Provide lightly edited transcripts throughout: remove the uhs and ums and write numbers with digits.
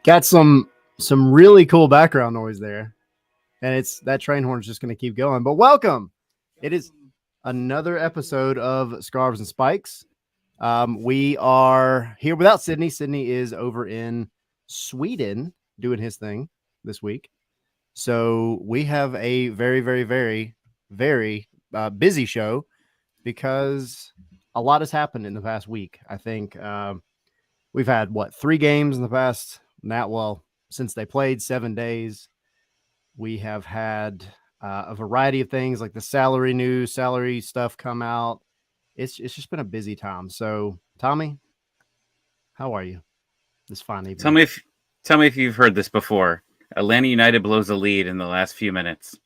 Got some really cool background noise there, and it's that train horn's just going to keep going. But welcome, it is another episode of Scarves and Spikes. We are here without Sydney. Sydney is over in Sweden doing his thing this week, so we have a very busy show because a lot has happened in the past week. I think we've had 3 games in the past. Since they played 7 days, we have had a variety of things like the salary stuff come out. It's just been a busy time. So, Tommy, how are you this fine evening? Tell me if you've heard this before. Atlanta United blows a lead in the last few minutes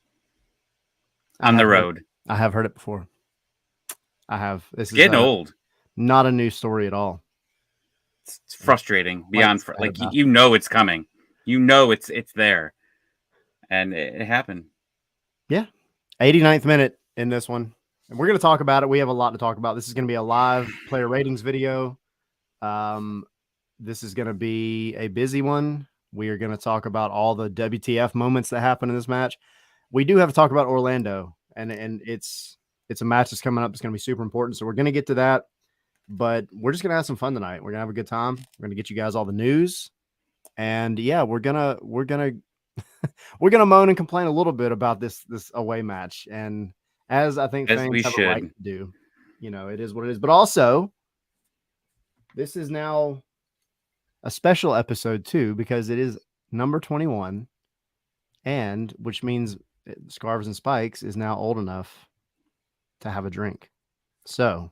on the road. I have heard it before. I have. This is getting old. Not a new story at all. It's frustrating beyond you know it's coming. You know it's there, and it happened. Yeah, 89th minute in this one, and we're going to talk about it. We have a lot to talk about. This is going to be a live player ratings video. This is going to be a busy one. We are going to talk about all the WTF moments that happened in this match. We do have to talk about Orlando, and it's a match that's coming up. It's going to be super important, so we're going to get to that. But we're just going to have some fun tonight. We're going to have a good time. We're going to get you guys all the news. And yeah, we're going to moan and complain a little bit about this away match. And as I think fans have a right to do, it is what it is. But also, this is now a special episode too, because it is number 21, and which means Scarves and Spikes is now old enough to have a drink. So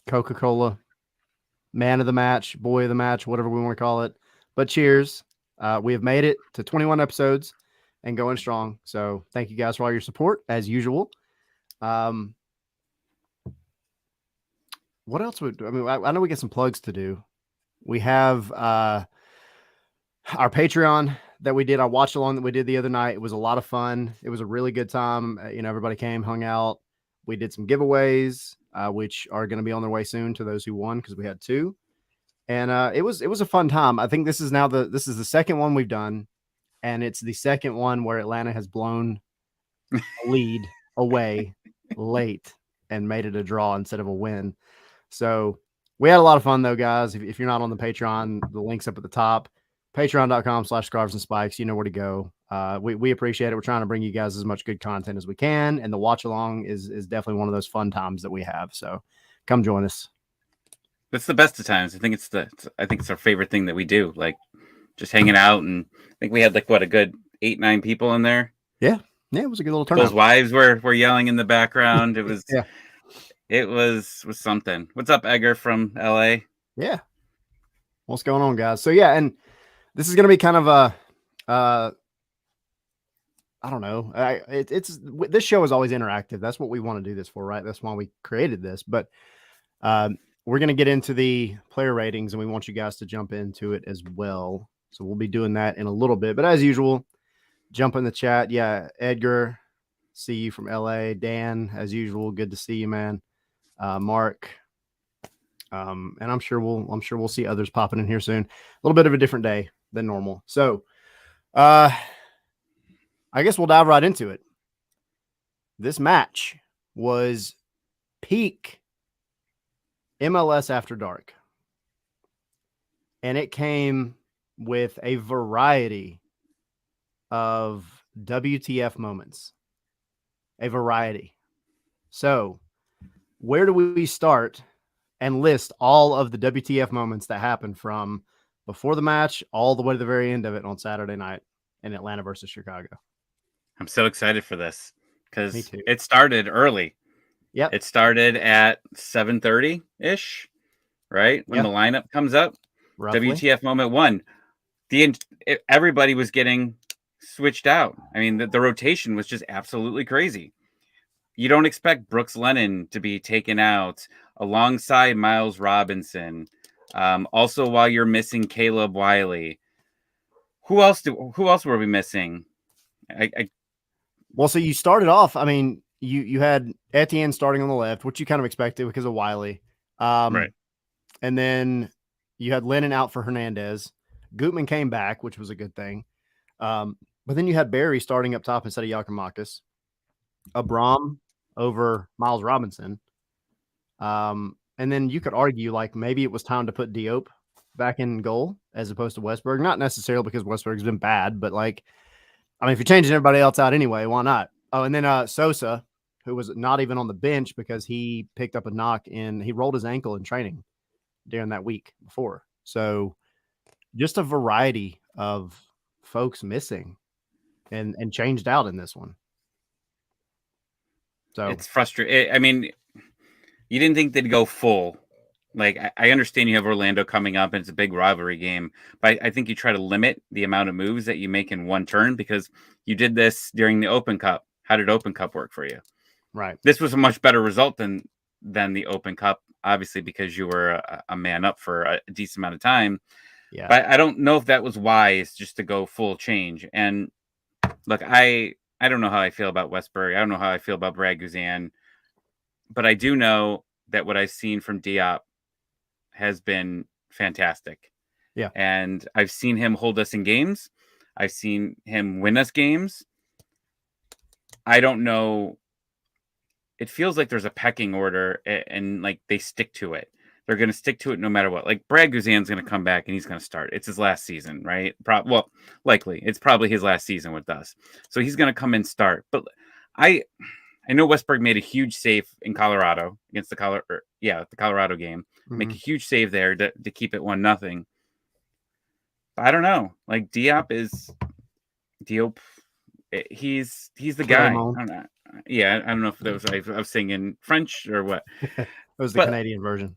Coca-Cola, man of the match, boy of the match, whatever we want to call it. But cheers. We have made it to 21 episodes and going strong. So thank you guys for all your support as usual. What else I know we get some plugs to do. We have our Patreon that we did, our watch along that we did the other night. It was a lot of fun. It was a really good time. Everybody came, hung out. We did some giveaways, which are going to be on their way soon to those who won, because we had 2. And it was a fun time. I think this is the second one we've done, and it's the second one where Atlanta has blown a lead away late and made it a draw instead of a win. So we had a lot of fun though, guys. If you're not on the Patreon, the link's up at the top. Patreon.com/Scarves and Spikes. You know where to go. We appreciate it. We're trying to bring you guys as much good content as we can, and the watch along is definitely one of those fun times that we have. So come join us. It's the best of times. I think it's our favorite thing that we do. Like just hanging out, and I think we had a good 8-9 people in there. Yeah, it was a good little turnout. Those wives were yelling in the background. It was It was something. What's up, Edgar from LA? Yeah, what's going on, guys? So yeah, and this is going to be kind of a I don't know. This show is always interactive. That's what we want to do this for, right? That's why we created this. But we're going to get into the player ratings, and we want you guys to jump into it as well. So we'll be doing that in a little bit. But as usual, jump in the chat. Yeah, Edgar, see you from LA. Dan, as usual, good to see you, man. Mark, and I'm sure we'll see others popping in here soon. A little bit of a different day than normal. So, I guess we'll dive right into it. This match was peak MLS After Dark, and it came with a variety of WTF moments. A variety. So, where do we start and list all of the WTF moments that happened from before the match all the way to the very end of it on Saturday night in Atlanta versus Chicago? I'm so excited for this because it started early. Yep. It started at 7:30-ish, right? When the lineup comes up. Roughly. WTF moment 1. Everybody was getting switched out. I mean, the rotation was just absolutely crazy. You don't expect Brooks Lennon to be taken out alongside Miles Robinson. Also, while you're missing Caleb Wiley. Who else were we missing? Well, so you started off, I mean, you had Etienne starting on the left, which you kind of expected because of Wiley. Right. And then You had Lennon out for Hernandez. Gutman came back, which was a good thing. But then you had Barry starting up top instead of Yakimakis. Abram over Miles Robinson. And then you could argue like maybe it was time to put Diop back in goal as opposed to Westberg. Not necessarily because Westberg's been bad, but like, I mean, if you're changing everybody else out anyway, why not? Oh, and then Sosa, who was not even on the bench because he picked up a knock and he rolled his ankle in training during that week before. So just a variety of folks missing and changed out in this one. So it's frustrating. I mean, you didn't think they'd go full. Like, I understand you have Orlando coming up and it's a big rivalry game, but I think you try to limit the amount of moves that you make in one turn because you did this during the Open Cup. How did Open Cup work for you? Right. This was a much better result than the Open Cup, obviously, because you were a man up for a decent amount of time. Yeah. But I don't know if that was wise just to go full change. And look, I don't know how I feel about Westbury. I don't know how I feel about Brad Guzan. But I do know that what I've seen from Diop has been fantastic. Yeah. And I've seen him hold us in games. I've seen him win us games. I don't know. It feels like there's a pecking order and like they stick to it. They're going to stick to it no matter what. Like Brad Guzan's going to come back and he's going to start. It's his last season, right? Well, likely. It's probably his last season with us. So he's going to come and start. But I know Westberg made a huge save in Colorado against the Colorado game. Mm-hmm. Make a huge save there to keep it 1-0. But I don't know. Like Diop. He's the guy. I don't know. Yeah, I don't know if that was I was singing French or what. It was the Canadian version.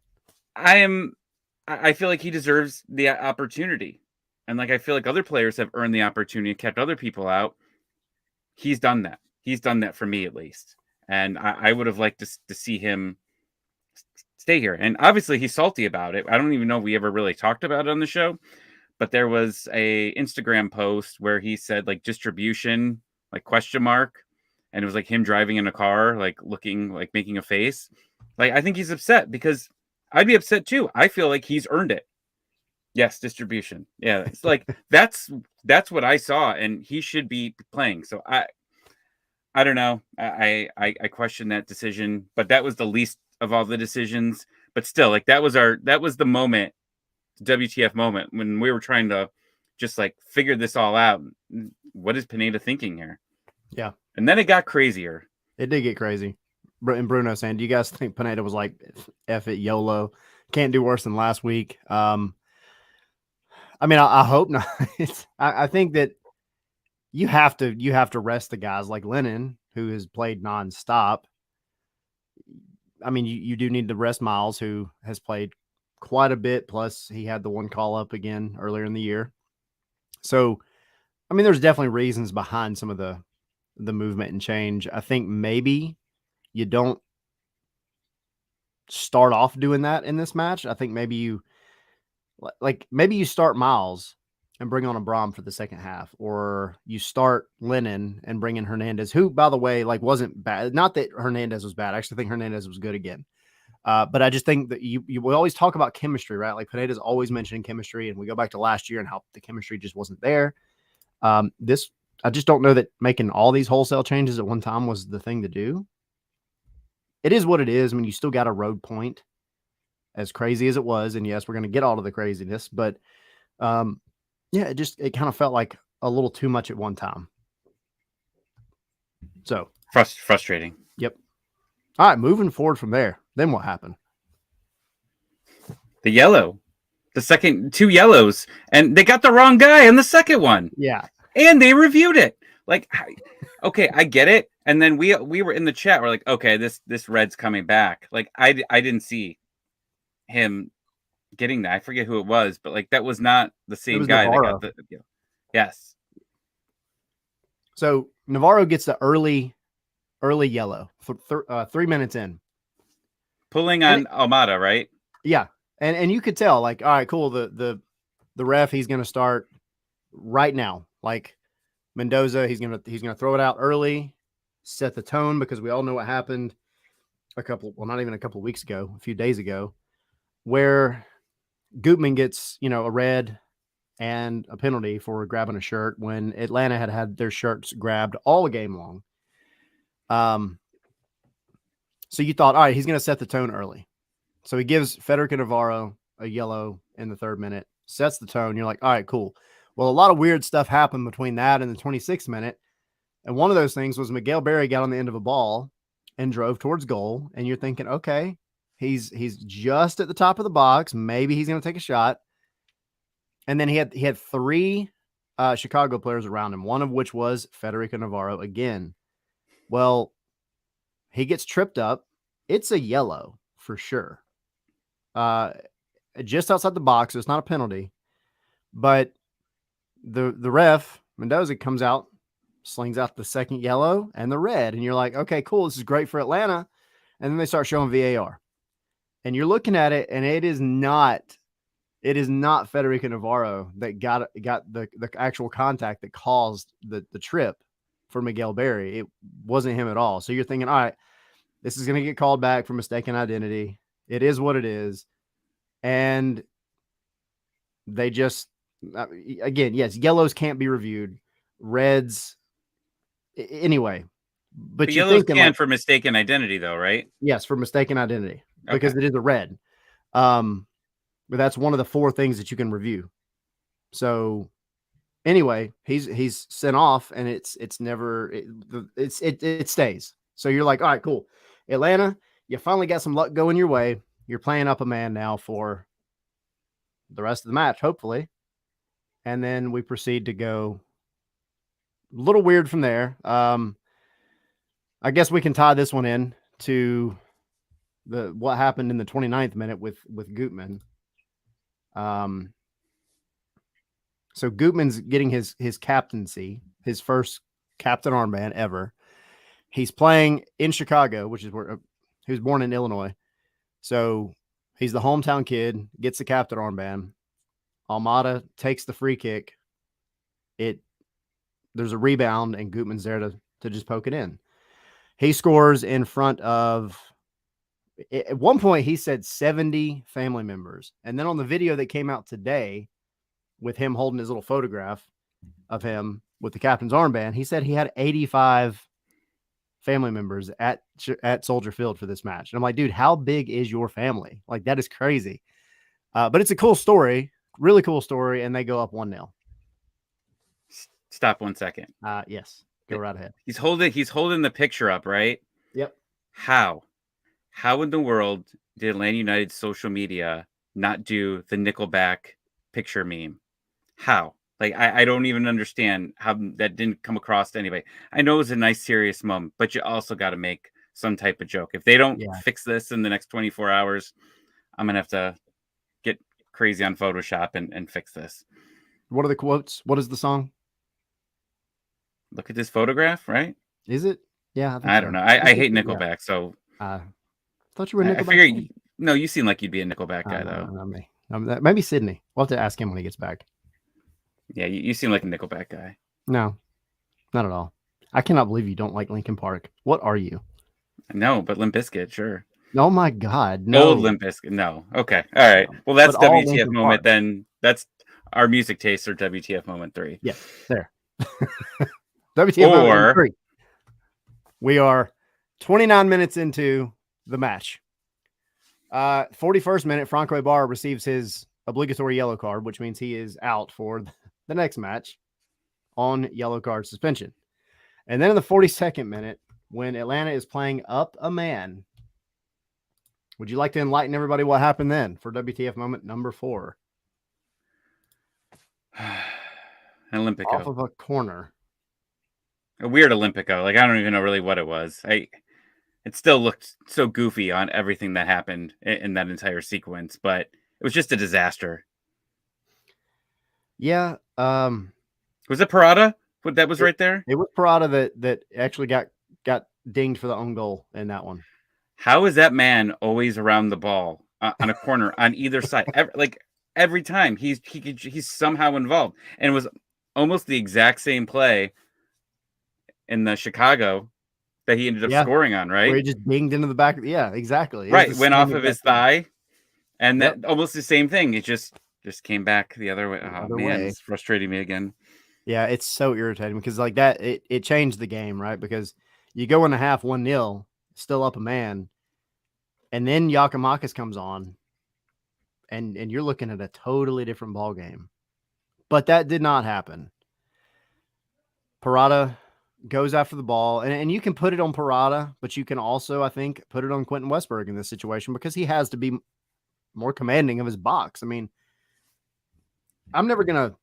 I feel like he deserves the opportunity, and like I feel like other players have earned the opportunity, kept other people out. He's done that. He's done that for me at least, and I would have liked to see him stay here. And obviously, he's salty about it. I don't even know if we ever really talked about it on the show, but there was a Instagram post where he said like distribution, like question mark. And it was like him driving in a car, like looking, like making a face. Like, I think he's upset because I'd be upset too. I feel like he's earned it. Yes, distribution. Yeah, it's like that's what I saw, and he should be playing. So I don't know. I question that decision, but that was the least of all the decisions. But still, like that was the moment, WTF moment when we were trying to just like figure this all out. What is Pineda thinking here? Yeah. And then it got crazier. It did get crazy. And Bruno saying, do you guys think Pineda was like, F it, YOLO? Can't do worse than last week. I mean, I hope not. I think that you have to rest the guys like Lennon, who has played nonstop. I mean, you do need to rest Miles, who has played quite a bit. Plus, he had the one call up again earlier in the year. So, I mean, there's definitely reasons behind some of the movement and change. I think maybe you don't start off doing that in this match. I think maybe you start Miles and bring on Abram for the second half, or you start Lennon and bring in Hernandez, who, by the way, like wasn't bad. Not that Hernandez was bad. I actually think Hernandez was good again. But I just think that we always talk about chemistry, right? Like Pineda's always mentioning chemistry, and we go back to last year and how the chemistry just wasn't there. I just don't know that making all these wholesale changes at one time was the thing to do. It is what it is. I mean, you still got a road point, as crazy as it was. And yes, we're going to get all of the craziness, but yeah, it kind of felt like a little too much at one time. So frustrating. Yep. All right. Moving forward from there. Then what happened? The yellow, the second 2 yellows, and they got the wrong guy in the second one. Yeah. And they reviewed it. Like, okay, I get it. And then we were in the chat. We're like, okay, this red's coming back. Like, I didn't see him getting that. I forget who it was, but like that was not the same guy Navarro. that got the. Yes. So Navarro gets the early yellow for 3 minutes in, pulling on Almada, right? Yeah, and you could tell, like, all right, cool. The ref, he's going to start right now. Like Mendoza, he's gonna throw it out early, set the tone, because we all know what happened not even a couple of weeks ago, a few days ago, where Gutman gets, a red and a penalty for grabbing a shirt when Atlanta had their shirts grabbed all game long. So you thought, all right, he's going to set the tone early. So he gives Federico Navarro a yellow in the 3rd minute, sets the tone. You're like, all right, cool. Well, a lot of weird stuff happened between that and the 26th minute. And one of those things was Miguel Berry got on the end of a ball and drove towards goal. And you're thinking, okay, he's just at the top of the box. Maybe he's going to take a shot. And then he had 3 Chicago players around him, one of which was Federico Navarro again. Well, he gets tripped up. It's a yellow for sure. Just outside the box. So it's not a penalty. But the ref, Mendoza, comes out, slings out the 2nd yellow and the red. And you're like, okay, cool. This is great for Atlanta. And then they start showing VAR. And you're looking at it, and it is not Federico Navarro that got the actual contact that caused the trip for Miguel Berry. It wasn't him at all. So you're thinking, all right, this is going to get called back for mistaken identity. It is what it is. And they just, again, yes, yellows can't be reviewed. Reds, anyway. But you're yellows thinking can for mistaken identity, though, right? Yes, for mistaken identity, because it is a red. But that's one of the 4 things that you can review. So anyway, he's sent off, and it stays. So you're like, all right, cool. Atlanta, you finally got some luck going your way. You're playing up a man now for the rest of the match, hopefully. And then we proceed to go a little weird from there. I guess we can tie this one in to what happened in the 29th minute with Gutman. So Gutman's getting his captaincy, his first captain armband ever. He's playing in Chicago, which is where he was born in Illinois. So he's the hometown kid, gets the captain armband. Almada takes the free kick. There's a rebound, and Gutman's there to just poke it in. He scores in front of, at one point he said 70 family members. And then on the video that came out today with him holding his little photograph of him with the captain's armband, he said he had 85 family members at Soldier Field for this match. And I'm like, dude, how big is your family? Like, that is crazy. But it's a cool story, really cool story. And they go up 1-0. Stop 1 second. Yes. Go right ahead. He's holding the picture up, right? Yep. How in the world did Atlanta United's social media not do the Nickelback picture meme? How? Like, I don't even understand how that didn't come across to anybody. I know it was a nice, serious moment, but you also got to make some type of joke. If they don't fix this in the next 24 hours, I'm going to have to get crazy on Photoshop and fix this. What are the quotes? What is the song? Look at this photograph, right? Is it? Yeah. I don't know. I hate Nickelback, so. I thought you were a Nickelback. I figure no, you seem like you'd be a Nickelback guy, though. Not me. Maybe Sydney. We'll have to ask him when he gets back. Yeah, you seem like a Nickelback guy. No, not at all. I cannot believe you don't like Linkin Park. What are you? No, but Limp Bizkit, sure. Oh my God, no. Old Limp Bizkit, no. Okay, all right. Well, that's WTF moment. Then that's our music taste or WTF moment 3. Yeah, there. WTF moment 3. We are 29 minutes into the match. 41st minute, Franco Ibarra receives his obligatory yellow card, which means he is out for the next match on yellow card suspension. And then in the 42nd minute, when Atlanta is playing up a man, would you like to enlighten everybody what happened then for WTF moment number 4? An Olympico. Off of a corner. A weird Olympico. Like, I don't even know really what it was. It still looked so goofy on everything that happened in that entire sequence, but it was just a disaster. Yeah. Was it Parada? That was right there? It was Parada that actually got dinged for the own goal in that one. How is that man always around the ball on a corner on either side? Every time he's somehow involved, and it was almost the exact same play in the Chicago that he ended up scoring on, right? Where he just dinged into the back. Yeah, exactly. Right, went off of his thigh, And that almost the same thing. It just came back the other way. Oh man, way. it's frustrating me again. Yeah, it's so irritating because like that, it changed the game, right? Because you go in a half 1-0, still up a man, and then Giakoumakis comes on, and you're looking at a totally different ball game. But that did not happen. Parada goes after the ball, and you can put it on Parada, but you can also, I think, put it on Quentin Westberg in this situation because he has to be more commanding of his box. I mean, I'm never going to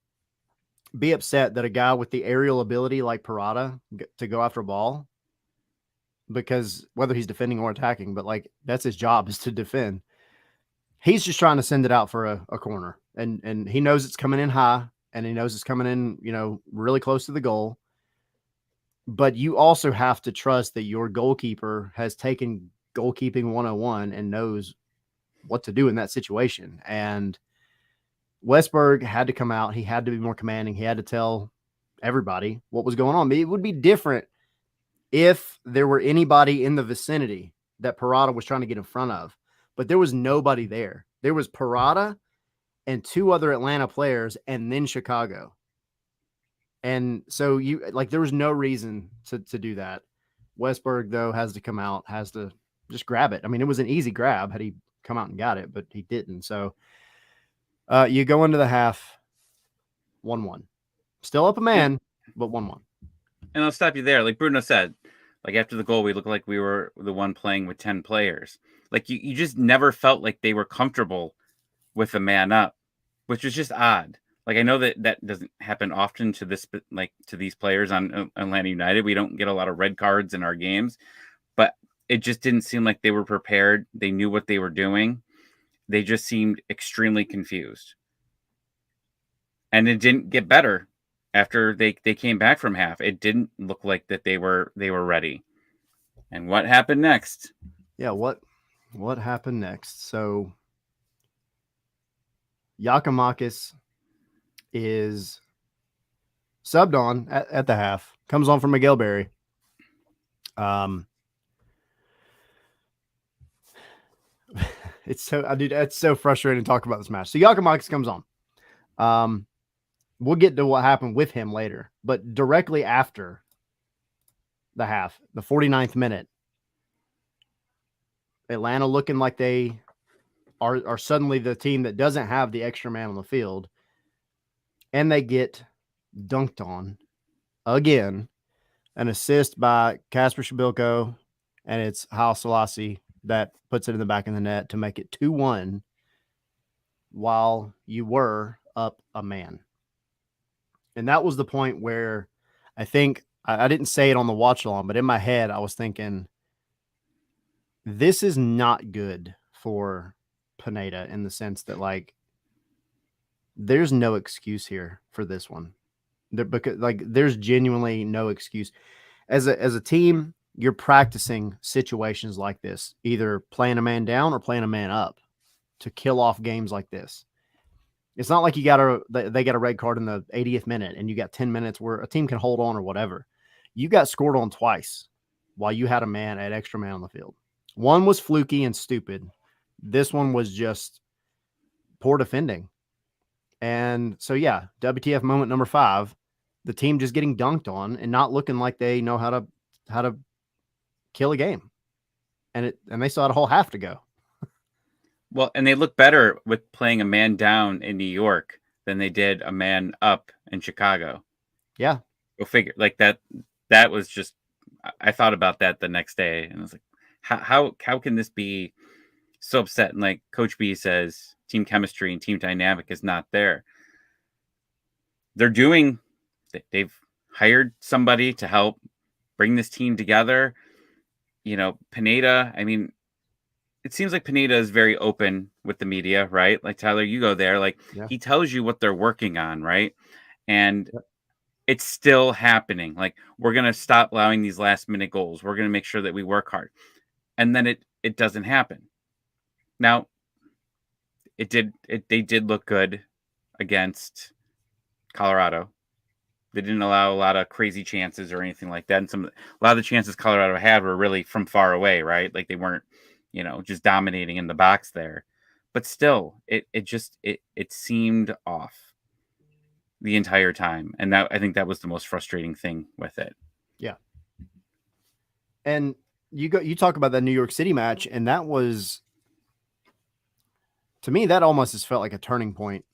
be upset that a guy with the aerial ability like Parada to go after a ball, because whether he's defending or attacking, but like that's his job, is to defend. He's just trying to send it out for a corner, and he knows it's coming in high, and he knows it's coming in, really close to the goal. But you also have to trust that your goalkeeper has taken goalkeeping 101 and knows what to do in that situation. And Westberg had to come out. He had to be more commanding. He had to tell everybody what was going on. It would be different if there were anybody in the vicinity that Parada was trying to get in front of, but there was nobody there. There was Parada and 2 other Atlanta players and then Chicago. And so there was no reason to do that. Westberg, though, has to come out, has to just grab it. I mean, it was an easy grab had he come out and got it, but he didn't. So you go into the half 1-1. Still up a man, but 1-1. And I'll stop you there. Like Bruno said, like after the goal, we looked like we were the one playing with 10 players. Like you just never felt like they were comfortable with a man up, which was just odd. Like I know that doesn't happen often to these players on Atlanta United. We don't get a lot of red cards in our games, but it just didn't seem like they were prepared. They knew what they were doing. They just seemed extremely confused. And it didn't get better after they came back from half. It didn't look like that they were ready. And what happened next? Yeah, what happened next? So Giakoumakis is subbed on at the half, comes on for Miguel Berry. It's so frustrating to talk about this match. So Giakoumakis comes on. We'll get to what happened with him later, but directly after the half, the 49th minute, Atlanta looking like they are suddenly the team that doesn't have the extra man on the field, and they get dunked on again. An assist by Kasper Shabilko, and it's Haile Selassie that puts it in the back of the net to make it 2-1 while you were up a man. And that was the point where I think I didn't say it on the watch along, but in my head, I was thinking, this is not good for Pineda in the sense that, like, there's no excuse here for this one. There's genuinely no excuse. As a team, you're practicing situations like this, either playing a man down or playing a man up to kill off games like this. It's not like they got a red card in the 80th minute and you got 10 minutes where a team can hold on or whatever. You got scored on twice while you had a man at extra man on the field. One was fluky and stupid. This one was just poor defending. And so, yeah, WTF moment number 5, the team just getting dunked on and not looking like they know how to kill a game. And they still had a whole half to go. Well, and they look better with playing a man down in New York than they did a man up in Chicago. Yeah. Go figure. Like that was just, I thought about that the next day and I was like, how can this be so upset? And like Coach B says, team chemistry and team dynamic is not there. They've hired somebody to help bring this team together. Pineda, I mean, it seems like Pineda is very open with the media, right? Like, Tyler, you go there, like, He tells you what they're working on, right? And it's still happening. Like, we're going to stop allowing these last minute goals. We're going to make sure that we work hard. And then it doesn't happen. Now, they did look good against Colorado. They didn't allow a lot of crazy chances or anything like that. And a lot of the chances Colorado had were really from far away, right? Like they weren't, just dominating in the box there. but still, it seemed off the entire time, and I think that was the most frustrating thing with it. Yeah. And you talk about that New York City match, and that was, to me, that almost just felt like a turning point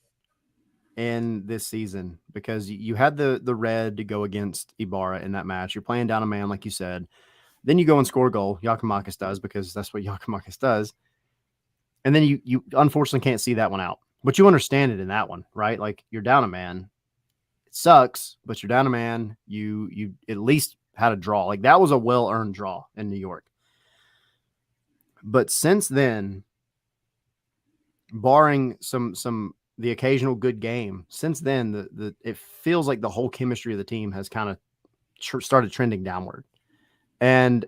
in this season, because you had the red to go against Ibarra in that match. You're playing down a man, like you said. Then you go and score a goal. Giakoumakis does, because that's what Giakoumakis does. And then you unfortunately can't see that one out. But you understand it in that one, right? Like, you're down a man. It sucks, but you're down a man. You at least had a draw. Like, that was a well-earned draw in New York. But since then, barring the occasional good game, since then it feels like the whole chemistry of the team has kind of started trending downward. And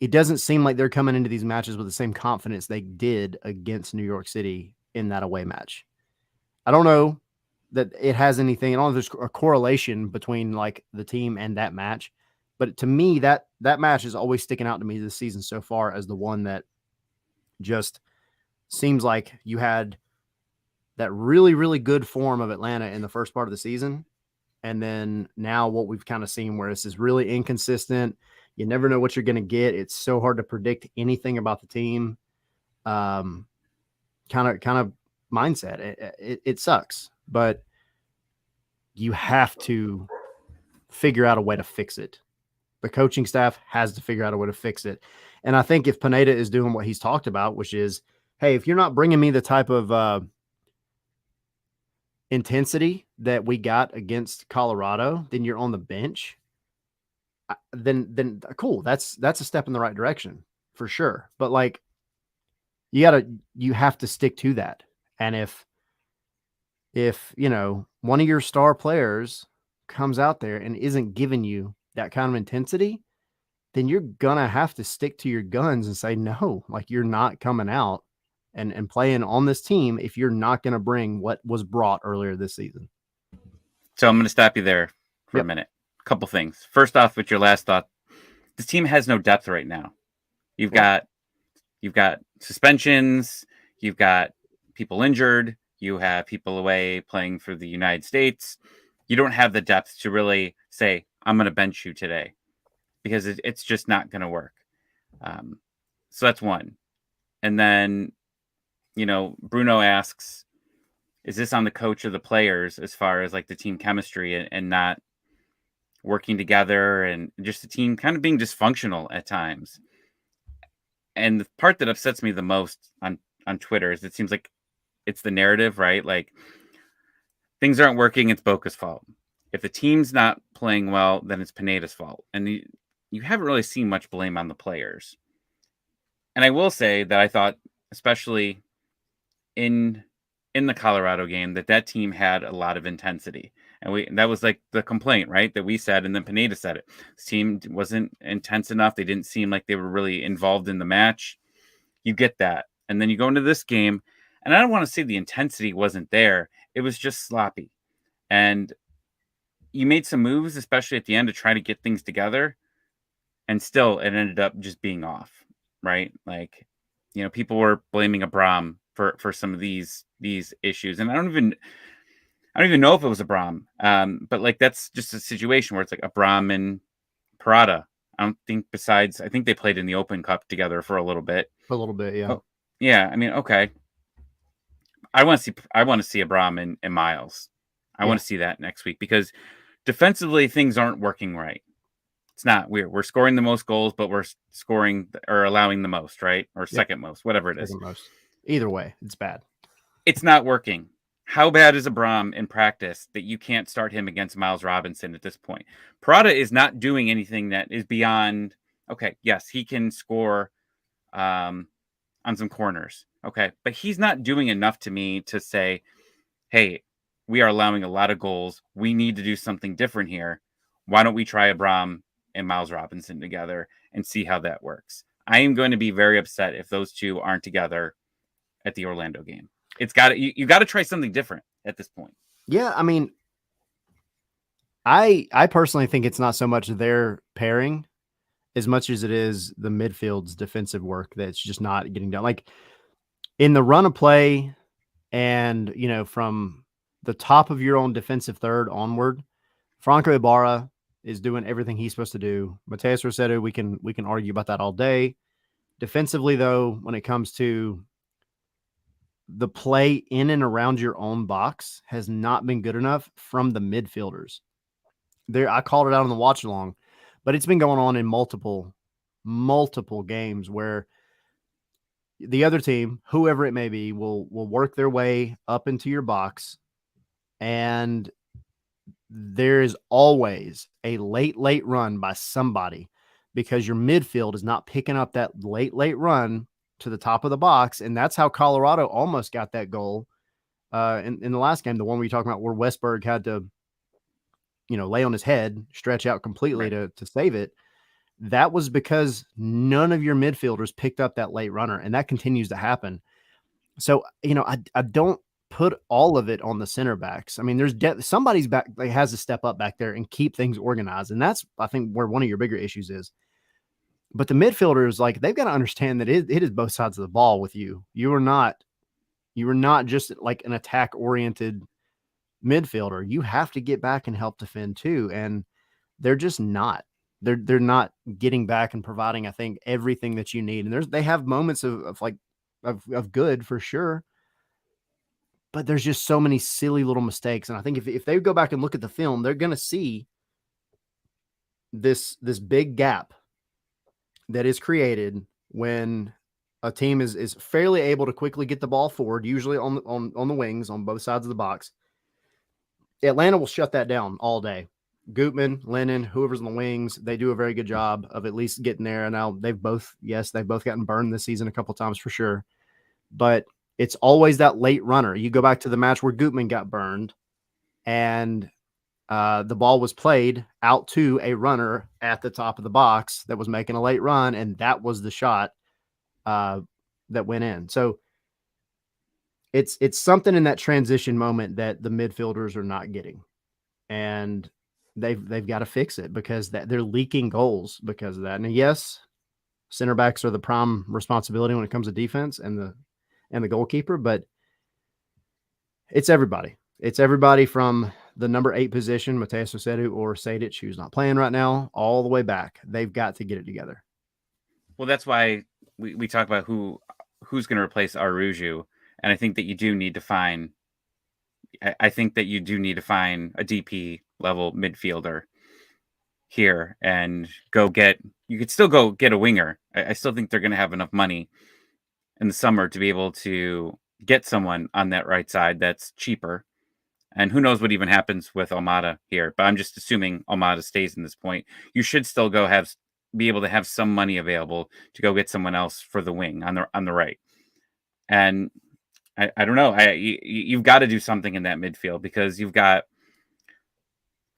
it doesn't seem like they're coming into these matches with the same confidence they did against New York City in that away match. I don't know that it has anything. I don't know if there's a correlation between like the team and that match, but to me, that match is always sticking out to me this season so far as the one that just seems like you had that really, really good form of Atlanta in the first part of the season. And then now what we've kind of seen, where this is really inconsistent. You never know what you're going to get. It's so hard to predict anything about the team. Kind of mindset. It sucks, but you have to figure out a way to fix it. The coaching staff has to figure out a way to fix it. And I think if Pineda is doing what he's talked about, which is, hey, if you're not bringing me the type of intensity that we got against Colorado, then you're on the bench. Then cool. That's a step in the right direction for sure. But like, you have to stick to that. And if one of your star players comes out there and isn't giving you that kind of intensity, then you're gonna have to stick to your guns and say, no, like, you're not coming out and playing on this team if you're not going to bring what was brought earlier this season. So I'm going to stop you there for a minute. A couple things. First off, with your last thought, this team has no depth right now. You've got suspensions, you've got people injured, you have people away playing for the United States. You don't have the depth to really say, I'm going to bench you today, because it's just not going to work. So that's one. And then, Bruno asks, is this on the coach or the players as far as like the team chemistry and not working together, and just the team kind of being dysfunctional at times? And the part that upsets me the most on Twitter is it seems like it's the narrative, right? Like, things aren't working, it's Boca's fault. If the team's not playing well, then it's Pineda's fault. And you haven't really seen much blame on the players. And I will say that I thought, especially in the Colorado game, that team had a lot of intensity. And that was like the complaint, right? That we said, and then Pineda said it. This team wasn't intense enough. They didn't seem like they were really involved in the match. You get that. And then you go into this game, and I don't want to say the intensity wasn't there. It was just sloppy. And you made some moves, especially at the end, to try to get things together. And still, it ended up just being off, right? Like, people were blaming Abram for some of these issues. And I don't even know if it was Abram. But like, that's just a situation where it's like Abram and Parada. I think they played in the Open Cup together for a little bit. Yeah. Oh, yeah. I mean, okay. I want to see Abram and Miles. I want to see that next week, because defensively things aren't working right. It's not. We're scoring the most goals, but we're scoring or allowing the most, right? Or second most, whatever it is. Second most. Either way, it's bad. It's not working. How bad is Abram in practice that you can't start him against Miles Robinson at this point? Parada is not doing anything that is beyond, okay, yes, he can score on some corners. Okay, but he's not doing enough to me to say, hey, we are allowing a lot of goals. We need to do something different here. Why don't we try Abram and Miles Robinson together and see how that works? I am going to be very upset if those two aren't together at the Orlando game. You got to try something different at this point. Yeah, I mean, I personally think it's not so much their pairing as much as it is the midfield's defensive work that's just not getting done. Like, in the run of play and, from the top of your own defensive third onward, Franco Ibarra is doing everything he's supposed to do. Mateus Rossetto, we can argue about that all day. Defensively, though, when it comes to the play in and around your own box has not been good enough from the midfielders. I called it out on the watch along, but it's been going on in multiple games where the other team, whoever it may be, will work their way up into your box, and there is always a late run by somebody because your midfield is not picking up that late run to the top of the box. And that's how Colorado almost got that goal in the last game, the one we were talking about where Westberg had to, lay on his head, stretch out completely to save it. That was because none of your midfielders picked up that late runner, and that continues to happen. So, I don't put all of it on the center backs. I mean, there's somebody's back that has to step up back there and keep things organized. And that's, I think, where one of your bigger issues is. But the midfielders, like, they've got to understand that it is both sides of the ball with you. You are not just like an attack oriented midfielder. You have to get back and help defend too. And they're just not. They're not getting back and providing, I think, everything that you need. And they have moments of good for sure. But there's just so many silly little mistakes. And I think if they go back and look at the film, they're going to see this big gap that is created when a team is fairly able to quickly get the ball forward, usually on the wings on both sides of the box. Atlanta will shut that down all day. Gutman, Lennon, whoever's on the wings, they do a very good job of at least getting there. And now they've both gotten burned this season a couple times for sure. But it's always that late runner. You go back to the match where Gutman got burned and the ball was played out to a runner at the top of the box that was making a late run, and that was the shot that went in. So it's something in that transition moment that the midfielders are not getting, and they've got to fix it because they're leaking goals because of that. And yes, center backs are the prime responsibility when it comes to defense and the goalkeeper, but it's everybody. It's everybody from the number 8 position, Mateus Rossetto or Sadic, who's not playing right now, all the way back. They've got to get it together. Well, that's why we talk about who's going to replace Aruju, and I think that you do need to find. I think that you do need to find a DP level midfielder here and go get. You could still go get a winger. I still think they're going to have enough money in the summer to be able to get someone on that right side that's cheaper. And who knows what even happens with Almada here. But I'm just assuming Almada stays in this point. You should still be able to have some money available to go get someone else for the wing on the right. And I don't know. You've got to do something in that midfield because you've got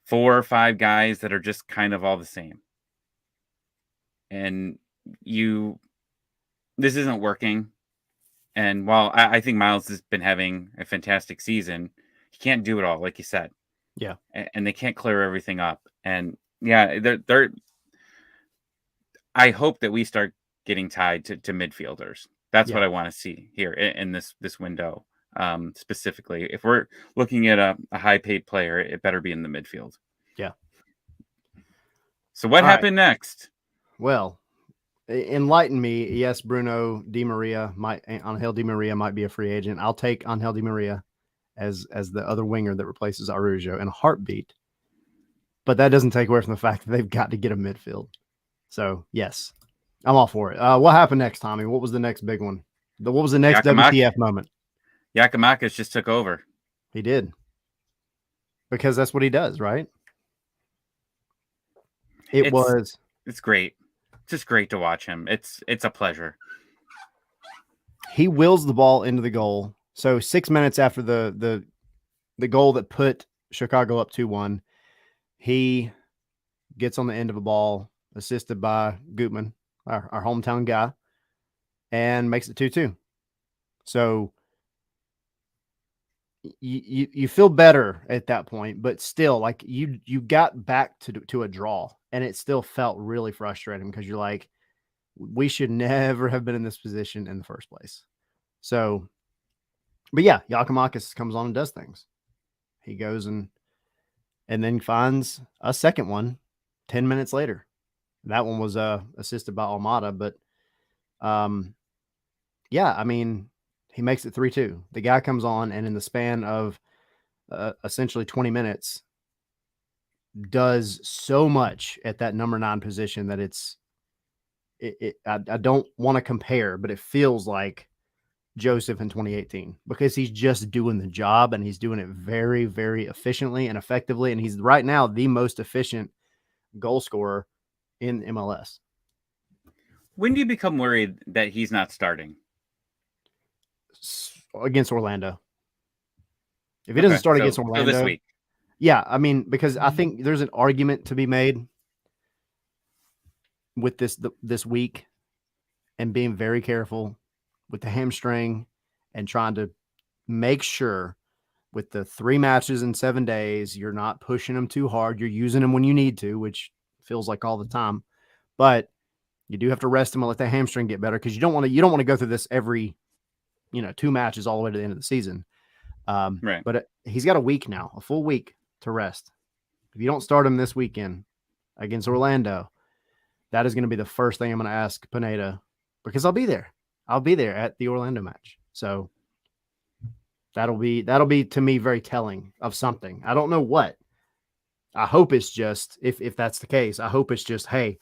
4 or 5 guys that are just kind of all the same. And this isn't working. And while I think Miles has been having a fantastic season, he can't do it all, like you said. Yeah. And they can't clear everything up. And yeah, they're I hope that we start getting tied to midfielders. That's what I want to see here in this window. Specifically, if we're looking at a high paid player, it better be in the midfield. Yeah. So what happened next? Well, enlighten me. Yes, Angel Di Maria might be a free agent. I'll take Angel Di Maria as the other winger that replaces Arujo in a heartbeat. But that doesn't take away from the fact that they've got to get a midfield. So yes, I'm all for it. What happened next, Tommy? What was the next big one? What was the next WTF moment? Giakoumakis just took over. He did. Because that's what he does, right? It's great. It's just great to watch him. It's a pleasure. He wills the ball into the goal. So 6 minutes after the goal that put Chicago up 2-1, he gets on the end of a ball, assisted by Gutman, our hometown guy, and makes it 2-2. So you feel better at that point, but still, like you got back to a draw, and it still felt really frustrating because you're like, we should never have been in this position in the first place. So, but yeah, Giakoumakis comes on and does things. He goes and then finds a second one 10 minutes later. That one was assisted by Almada, but yeah, I mean, he makes it 3-2. The guy comes on and in the span of essentially 20 minutes does so much at that number 9 position that I don't want to compare, but it feels like Joseph in 2018 because he's just doing the job and he's doing it very, very efficiently and effectively. And he's right now the most efficient goal scorer in MLS. When do you become worried that he's not starting? Against Orlando. If he doesn't start against Orlando this week. Yeah, I mean, because I think there's an argument to be made with this week and being very careful with the hamstring and trying to make sure with the 3 matches in 7 days, you're not pushing them too hard. You're using them when you need to, which feels like all the time. But you do have to rest them and let the hamstring get better because you don't want to go through this every 2 matches all the way to the end of the season. Right. But he's got a week now, a full week to rest. If you don't start him this weekend against Orlando, that is going to be the first thing I'm going to ask Pineda because I'll be there. I'll be there at the Orlando match. So that'll be to me very telling of something. I don't know what. I hope it's just if that's the case, I hope it's just, hey,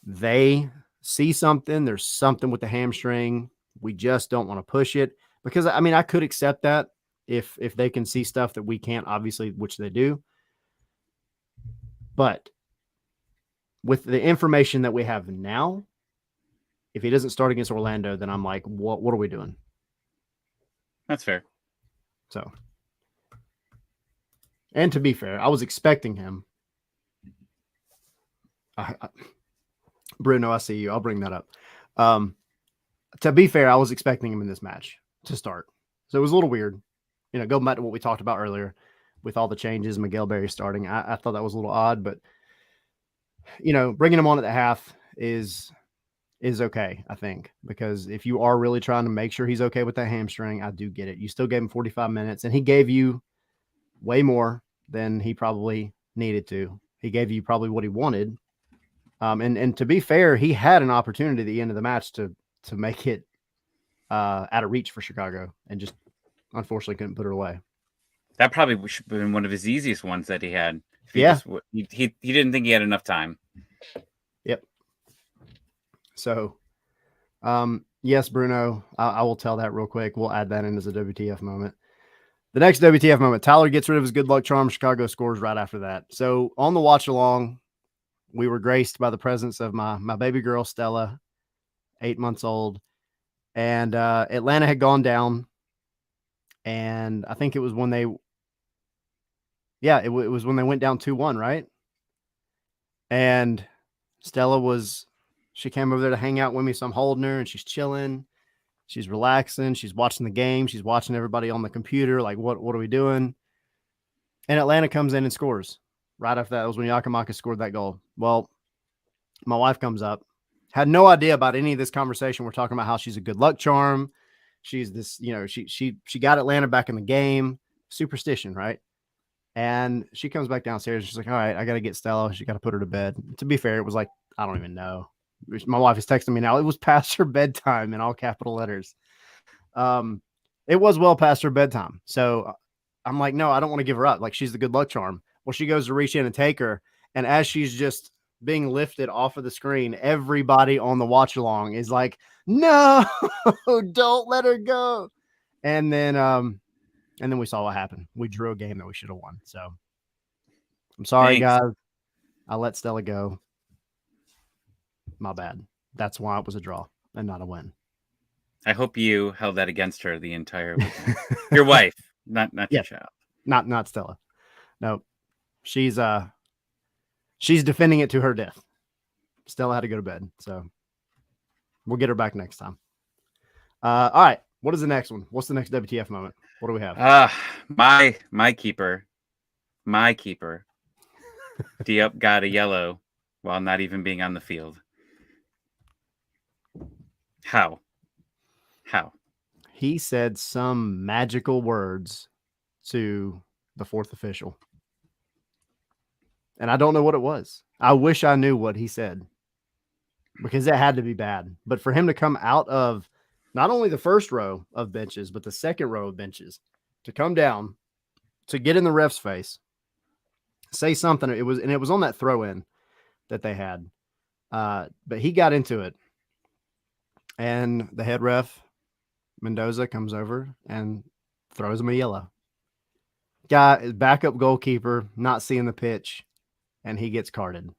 they see something. There's something with the hamstring. We just don't want to push it because I mean, I could accept that if they can see stuff that we can't, obviously, which they do. But with the information that we have now, if he doesn't start against Orlando, then I'm like, what are we doing? That's fair. So, and to be fair, I was expecting him. Bruno, I see you. I'll bring that up. To be fair, I was expecting him in this match to start. So it was a little weird. Go back to what we talked about earlier with all the changes, Miguel Berry starting. I thought that was a little odd, but bringing him on at the half is okay, I think, because if you are really trying to make sure he's okay with that hamstring, I do get it. You still gave him 45 minutes, and he gave you way more than he probably needed to. He gave you probably what he wanted. And to be fair, he had an opportunity at the end of the match to make it out of reach for Chicago and just unfortunately couldn't put it away. That probably should have been one of his easiest ones that he had. He didn't think he had enough time. Yep. So, yes, Bruno, I will tell that real quick. We'll add that in as a WTF moment. The next WTF moment, Tyler gets rid of his good luck charm. Chicago scores right after that. So on the watch along, we were graced by the presence of my baby girl, Stella, 8 months old. And Atlanta had gone down. And I think it was when it was when they went down 2-1, right? And Stella she came over there to hang out with me. So I'm holding her and she's chilling. She's relaxing. She's watching the game. She's watching everybody on the computer. Like, what are we doing? And Atlanta comes in and scores. Right after that, it was when Giakoumakis scored that goal. Well, my wife comes up. Had no idea about any of this conversation. We're talking about how she's a good luck charm. She's this, she got Atlanta back in the game. Superstition, right? And she comes back downstairs. She's like, all right, I got to get Stella. She got to put her to bed. To be fair, it was like, I don't even know. My wife is texting me now. It was past her bedtime in all capital letters. It was well past her bedtime. So I'm like, no, I don't want to give her up. Like, she's the good luck charm. Well, she goes to reach in and take her. And as she's just being lifted off of the screen, everybody on the watch along is like, no, don't let her go. And then we saw what happened. We drew a game that we should have won. So I'm sorry, guys. I let Stella go. My bad. That's why it was a draw and not a win. I hope you held that against her the entire weekend. Your wife, not your child. Not Stella. No. She's defending it to her death. Stella had to go to bed, so we'll get her back next time. All right. What is the next one? What's the next WTF moment? What do we have? My keeper. Diop got a yellow while not even being on the field. How? He said some magical words to the fourth official. And I don't know what it was. I wish I knew what he said because it had to be bad. But for him to come out of not only the first row of benches, but the second row of benches, to come down, to get in the ref's face, say something. It was on that throw in that they had. But he got into it. And the head ref, Mendoza, comes over and throws him a yellow. Guy, backup goalkeeper, not seeing the pitch, and he gets carded.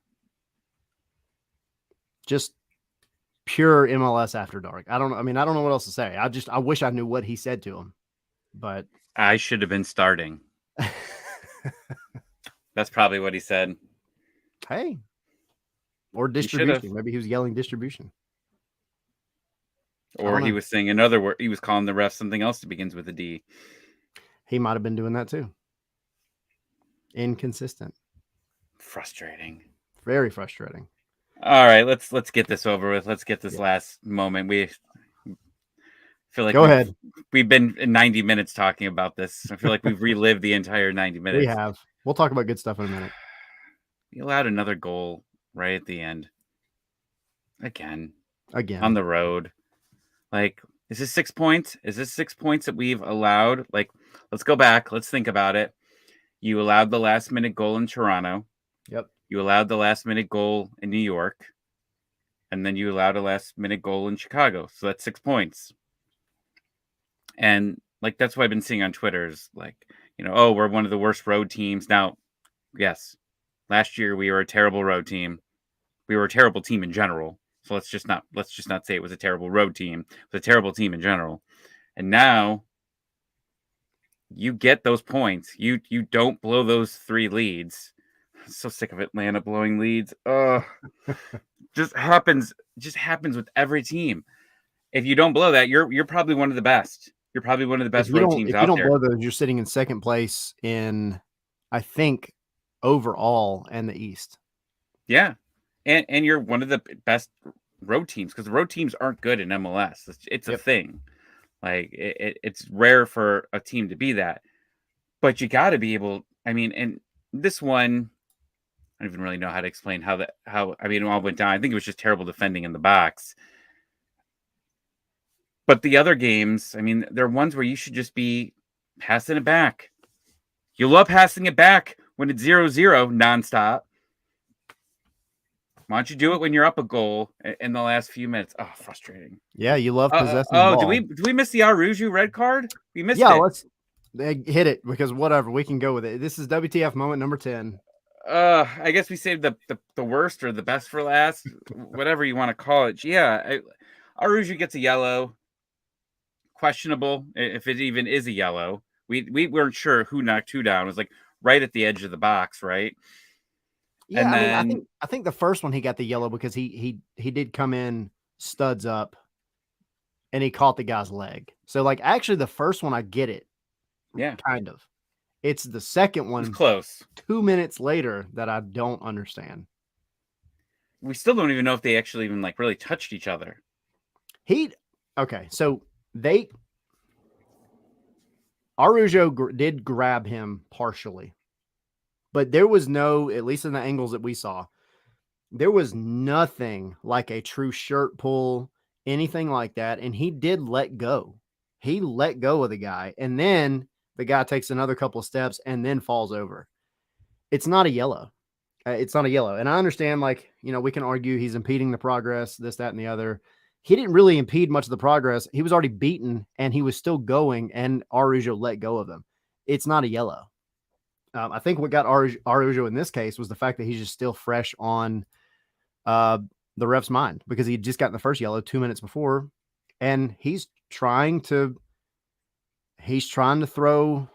Just pure MLS after dark. I don't know what else to say. I wish I knew what he said to him, but I should have been starting. That's probably what he said. Hey, or distribution. Maybe he was yelling distribution. Or he was saying another word. He was calling the ref something else that begins with a D. He might have been doing that too. Inconsistent. Frustrating. Very frustrating. All right, let's get this over with. Let's get this last moment. We feel like we've been 90 minutes talking about this. I feel like we've relived the entire 90 minutes. We have. We'll talk about good stuff in a minute. He allowed another goal right at the end. Again. On the road. Like, is this 6 points? Is this 6 points that we've allowed? Like, let's go back. Let's think about it. You allowed the last minute goal in Toronto. Yep. You allowed the last minute goal in New York. And then you allowed a last minute goal in Chicago. So that's 6 points. And like, that's what I've been seeing on Twitter is like, oh, we're one of the worst road teams. Now, yes, last year we were a terrible road team. We were a terrible team in general. So let's just not say it was a terrible road team. It was a terrible team in general. And now you get those points. You don't blow those 3 leads. I'm so sick of Atlanta blowing leads. Just happens with every team. If you don't blow that, you're probably one of the best. You're probably one of the best road teams out there. If you don't blow those, you're sitting in second place in, I think, overall and the East. Yeah. And you're one of the best road teams because the road teams aren't good in MLS. It's a thing. Like it's rare for a team to be that. But you got to be able. I mean, and this one, I don't even really know how to explain how it all went down. I think it was just terrible defending in the box. But the other games, I mean, they're ones where you should just be passing it back. You love passing it back when it's 0-0 nonstop. Why don't you do it when you're up a goal in the last few minutes? Oh, frustrating. Yeah, you love possessing the ball. Did we miss the Aruju red card? We missed it. Yeah, let's hit it because whatever, we can go with it. This is WTF moment number 10. I guess we saved the worst or the best for last, whatever you want to call it. Yeah, Aruju gets a yellow. Questionable if it even is a yellow. We weren't sure who knocked who down. It was like right at the edge of the box, right? Yeah, and then, I think the first one he got the yellow because he did come in studs up and he caught the guy's leg. So like actually the first one I get it. Yeah. Kind of. It's the second one close 2 minutes later that I don't understand. We still don't even know if they actually even like really touched each other. Okay, so Arujo did grab him partially. But there was no, at least in the angles that we saw, there was nothing like a true shirt pull, anything like that. And he did let go. He let go of the guy. And then the guy takes another couple of steps and then falls over. It's not a yellow. It's not a yellow. And I understand, like, we can argue he's impeding the progress, this, that, and the other. He didn't really impede much of the progress. He was already beaten and he was still going, and Arujo let go of him. It's not a yellow. I think what got Arujo in this case was the fact that he's just still fresh on the ref's mind because he had just gotten the first yellow 2 minutes before, and he's trying to throw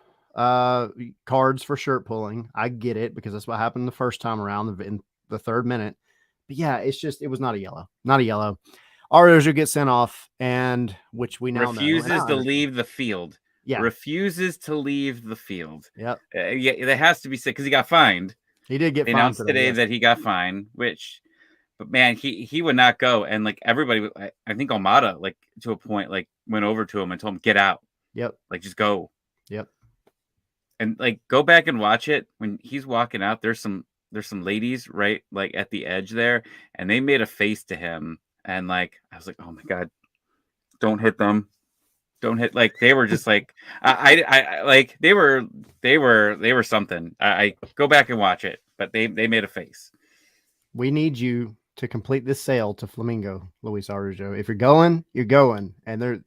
cards for shirt pulling. I get it because that's what happened the first time around in the 3rd minute. But yeah, it was not a yellow. Not a yellow. Arujo gets sent off, and which we now refuses to leave the field. Yeah. Refuses to leave the field. Yep. Yeah, there has to be sick because he got fined. He did get fined. They announced today that he got fined, which But man, he would not go, and like everybody, I think Almada, like to a point, like went over to him and told him, "Get out." Yep. Like just go. Yep. And like go back and watch it when he's walking out. There's some ladies right like at the edge there, and they made a face to him, and like I was like, oh my god, don't hit them, don't hit. Like they were just like I like they were something. I go back and watch it, but they made a face. We need you to complete this sale to Flamingo, Luis Araujo. If you're going, you're going, and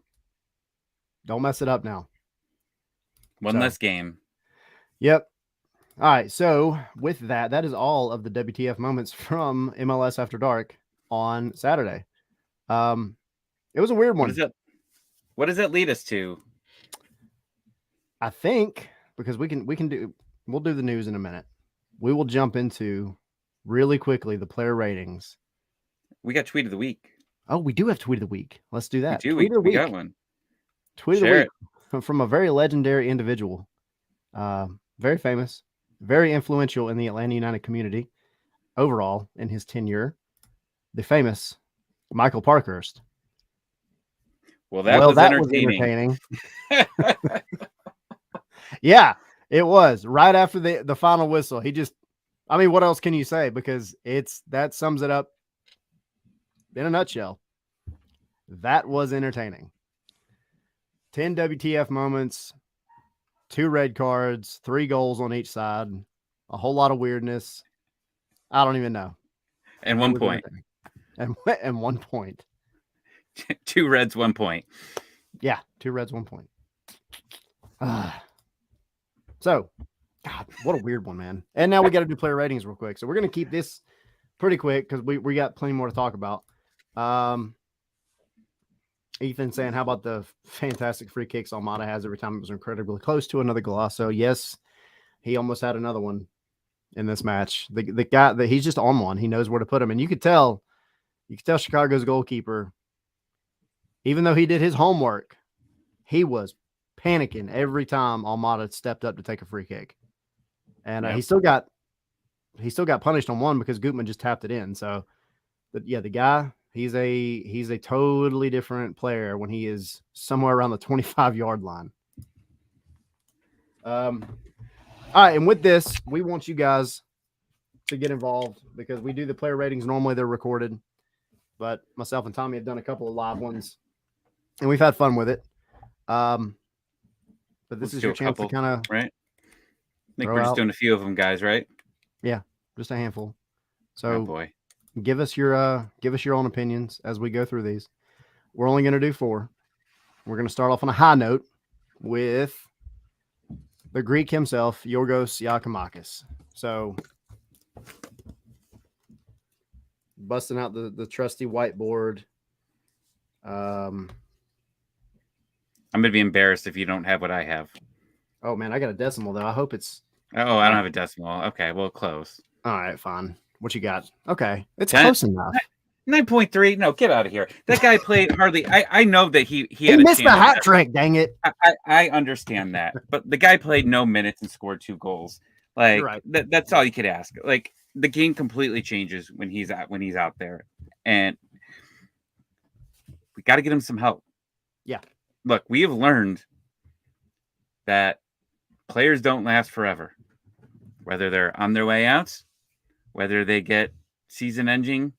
don't mess it up now. One less game. Yep. All right. So with that is all of the WTF moments from MLS After Dark on Saturday. It was a weird one. What does that lead us to? I think because we'll do the news in a minute. We will jump into really quickly the player ratings. We got tweet of the week. Oh, we do have tweet of the week. Let's do that. We got one. Tweet of the week from a very legendary individual. Very famous, very influential in the Atlanta United community overall in his tenure. The famous Michael Parkhurst. Well, that was entertaining. Yeah, it was. Right after the final whistle, what else can you say? Because that sums it up in a nutshell. That was entertaining. 10 WTF moments, 2 red cards, 3 goals on each side, a whole lot of weirdness. I don't even know. And 1 point. And 1 point. 2 reds, 1 point. Yeah, 2 reds, 1 point. So, God, what a weird one, man. And now we got to do player ratings real quick. So we're going to keep this pretty quick because we got plenty more to talk about. Ethan saying, how about the fantastic free kicks Almada has every time it was incredibly close to another Golasso? Yes, he almost had another one in this match. The guy that he's just on one. He knows where to put him. And you could tell Chicago's goalkeeper, even though he did his homework, he was panicking every time Almada stepped up to take a free kick. And he still got punished on one because Gutman just tapped it in. So, but yeah, the guy, he's a totally different player when he is somewhere around the 25-yard line. All right, and with this, we want you guys to get involved because we do the player ratings. Normally they're recorded, but myself and Tommy have done a couple of live ones, and we've had fun with it. But this is your chance to kind of right. I think we're just doing a few of them, guys. Right? Yeah, just a handful. So, oh boy, give us your own opinions as we go through these. We're only going to do 4. We're going to start off on a high note with the Greek himself, Yorgos Yakimakis. So, busting out the trusty whiteboard. I'm going to be embarrassed if you don't have what I have. Oh, man, I got a decimal, though. I hope it's... Oh, I don't have a decimal. Okay, well, close. All right, fine. What you got? Okay, it's close enough. 9.3. No, get out of here. That guy played hardly... I know that he had missed the hat trick, dang it. I understand that. But the guy played no minutes and scored 2 goals. Like, right. That's all you could ask. Like, the game completely changes when he's out there. And we got to get him some help. Yeah. Look, we have learned that players don't last forever. Whether they're on their way out, whether they get season-ending,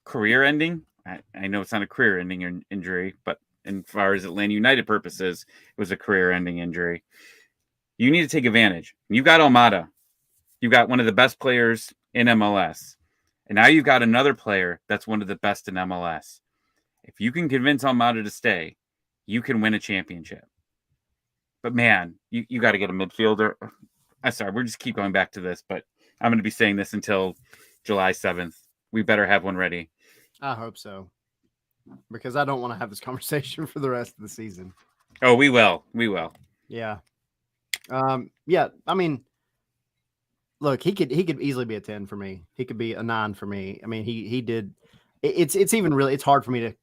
career-ending. I know it's not a career-ending injury, but as far as Atlanta United purposes, it was a career-ending injury. You need to take advantage. You've got Almada. You've got one of the best players in MLS. And now you've got another player that's one of the best in MLS. If you can convince Almada to stay, you can win a championship. But man, you got to get a midfielder. I'm sorry, we're just keep going back to this, but I'm going to be saying this until July 7th. We better have one ready. I hope so. Because I don't want to have this conversation for the rest of the season. Oh, we will. We will. Yeah. Yeah, I mean, look, he could easily be a 10 for me. He could be a 9 for me. I mean, he did. It's even really, it's hard for me to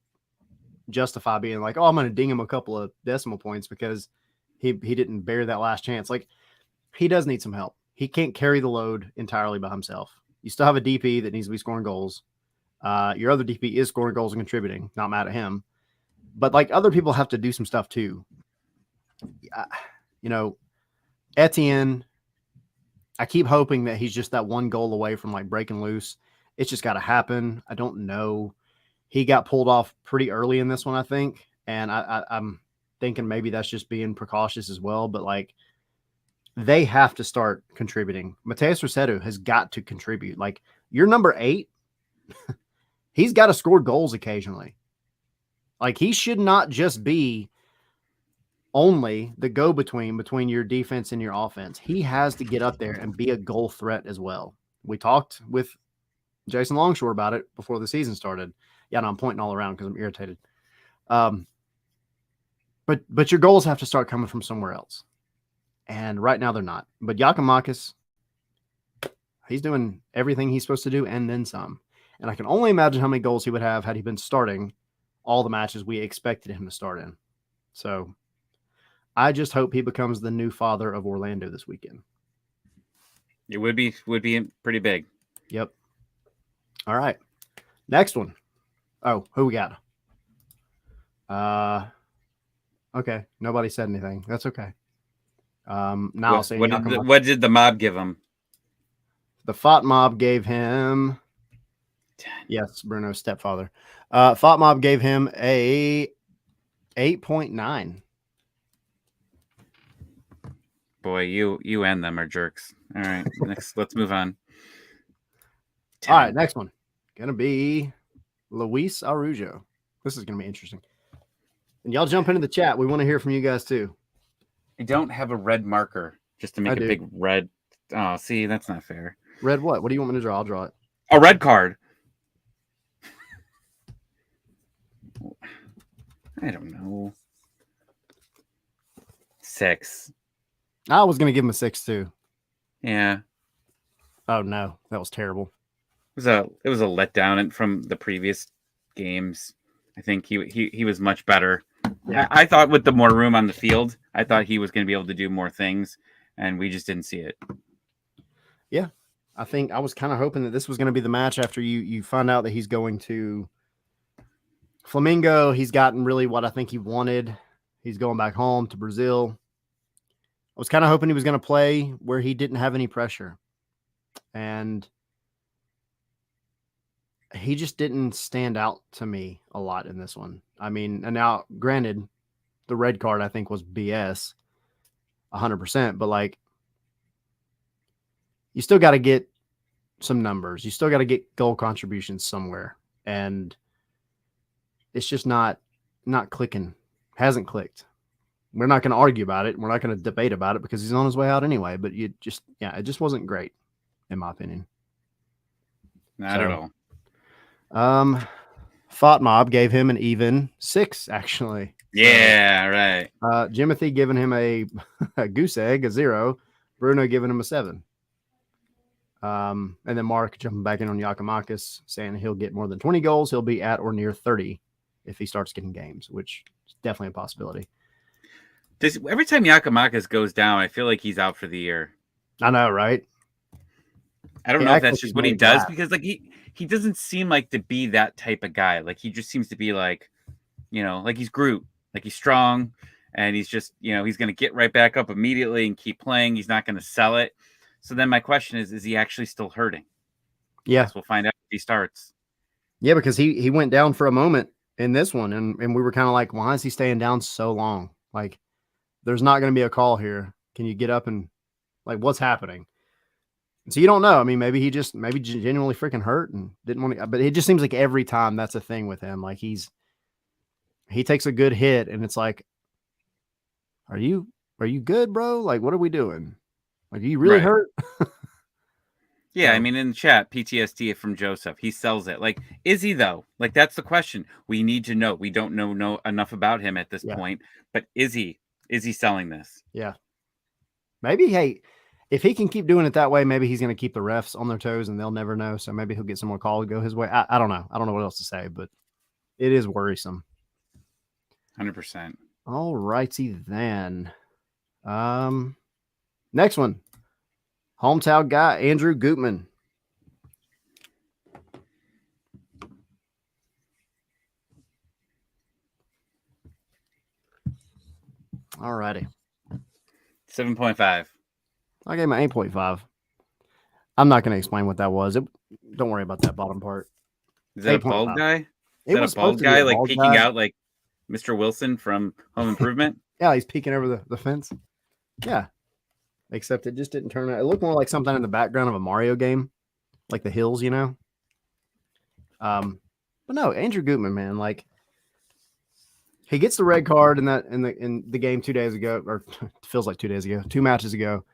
justify being like, oh, I'm going to ding him a couple of decimal points because he didn't bear that last chance. Like, he does need some help. He can't carry the load entirely by himself. You still have a DP that needs to be scoring goals. Your other DP is scoring goals and contributing. Not mad at him. But like other people have to do some stuff too. Etienne, I keep hoping that he's just that one goal away from like breaking loose. It's just got to happen. I don't know. He got pulled off pretty early in this one, I think. And I'm thinking maybe that's just being precautious as well. But like they have to start contributing. Mateus Rossetto has got to contribute. Like you're number 8. He's got to score goals occasionally. Like he should not just be only the go-between between your defense and your offense. He has to get up there and be a goal threat as well. We talked with Jason Longshore about it before the season started. Yeah, no, I'm pointing all around because I'm irritated. But your goals have to start coming from somewhere else. And right now they're not. But Giakoumakis, he's doing everything he's supposed to do and then some. And I can only imagine how many goals he would have had he been starting all the matches we expected him to start in. So I just hope he becomes the new father of Orlando this weekend. It would be pretty big. Yep. All right. Next one. Oh, who we got? Okay. Nobody said anything. That's okay. Now I'll say what did the mob give him? The Fought Mob gave him. Yes, Bruno's stepfather. Fought Mob gave him a 8.9. Boy, you and them are jerks. All right, let's move on. 10. All right, next one. Gonna be Luis Araujo. This is gonna be interesting. And y'all jump into the chat. We want to hear from you guys too. I don't have a red marker just to make a big red. Oh, see, that's not fair. Red what? What do you want me to draw? I'll draw it. A red card. I don't know. 6. I was going to give him a 6 too. Yeah. Oh no, that was terrible. It was a letdown from the previous games. I think he was much better. Yeah. I thought with the more room on the field, I thought he was going to be able to do more things, and we just didn't see it. Yeah. I think I was kind of hoping that this was going to be the match after you find out that he's going to Flamengo. He's gotten really what I think he wanted. He's going back home to Brazil. I was kind of hoping he was going to play where he didn't have any pressure. And he just didn't stand out to me a lot in this one. I mean, and now granted, the red card I think was BS 100%, but like you still got to get some numbers. You still got to get goal contributions somewhere. And it's just not clicking. Hasn't clicked. We're not going to argue about it. We're not going to debate about it because he's on his way out anyway. But it just wasn't great, in my opinion. Not at all. Fought Mob gave him an even 6, actually. Yeah, right. Jimothy giving him a goose egg, a 0. Bruno giving him a 7. And then Mark jumping back in on Giakoumakis, saying he'll get more than 20 goals. He'll be at or near 30 if he starts getting games, which is definitely a possibility. Every time Giakoumakis goes down, I feel like he's out for the year. I know, right? I don't know if that's just what he does because like he doesn't seem like to be that type of guy. Like he just seems to be like, like he's Groot, like he's strong and he's just, he's going to get right back up immediately and keep playing. He's not going to sell it. So then my question is he actually still hurting? Yeah. We'll find out if he starts. Yeah, because he went down for a moment in this one and we were kind of like, why is he staying down so long? Like there's not going to be a call here. Can you get up and like what's happening? So you don't know. I mean, maybe genuinely freaking hurt and didn't want to, but it just seems like every time that's a thing with him. Like he takes a good hit and it's like, are you good, bro? Like, what are we doing? Like, are you really hurt? Yeah. I mean, in the chat, PTSD from Joseph, he sells it. Like, is he though? Like, that's the question we need to know. We don't know enough about him at this point, but is he selling this? Yeah. Maybe, hey, if he can keep doing it that way, maybe he's going to keep the refs on their toes and they'll never know. So maybe he'll get some more call to go his way. I don't know. I don't know what else to say, but it is worrisome. 100%. All righty then. Next one. Hometown guy, Andrew Gutman. All righty. 7.5. I gave him an 8.5. I'm not going to explain what that was. Don't worry about that bottom part. Is that a bald 8.5. guy? Is It that a was supposed bald to be guy a like bald peeking guy. out like Mr. Wilson from Home Improvement? Yeah, he's peeking over the fence. Yeah. Except it just didn't turn out. It looked more like something in the background of a Mario game, like the hills, you know? But no, Andrew Gutman, man, like he gets the red card in the game 2 days ago, or feels like 2 days ago, 2 matches ago.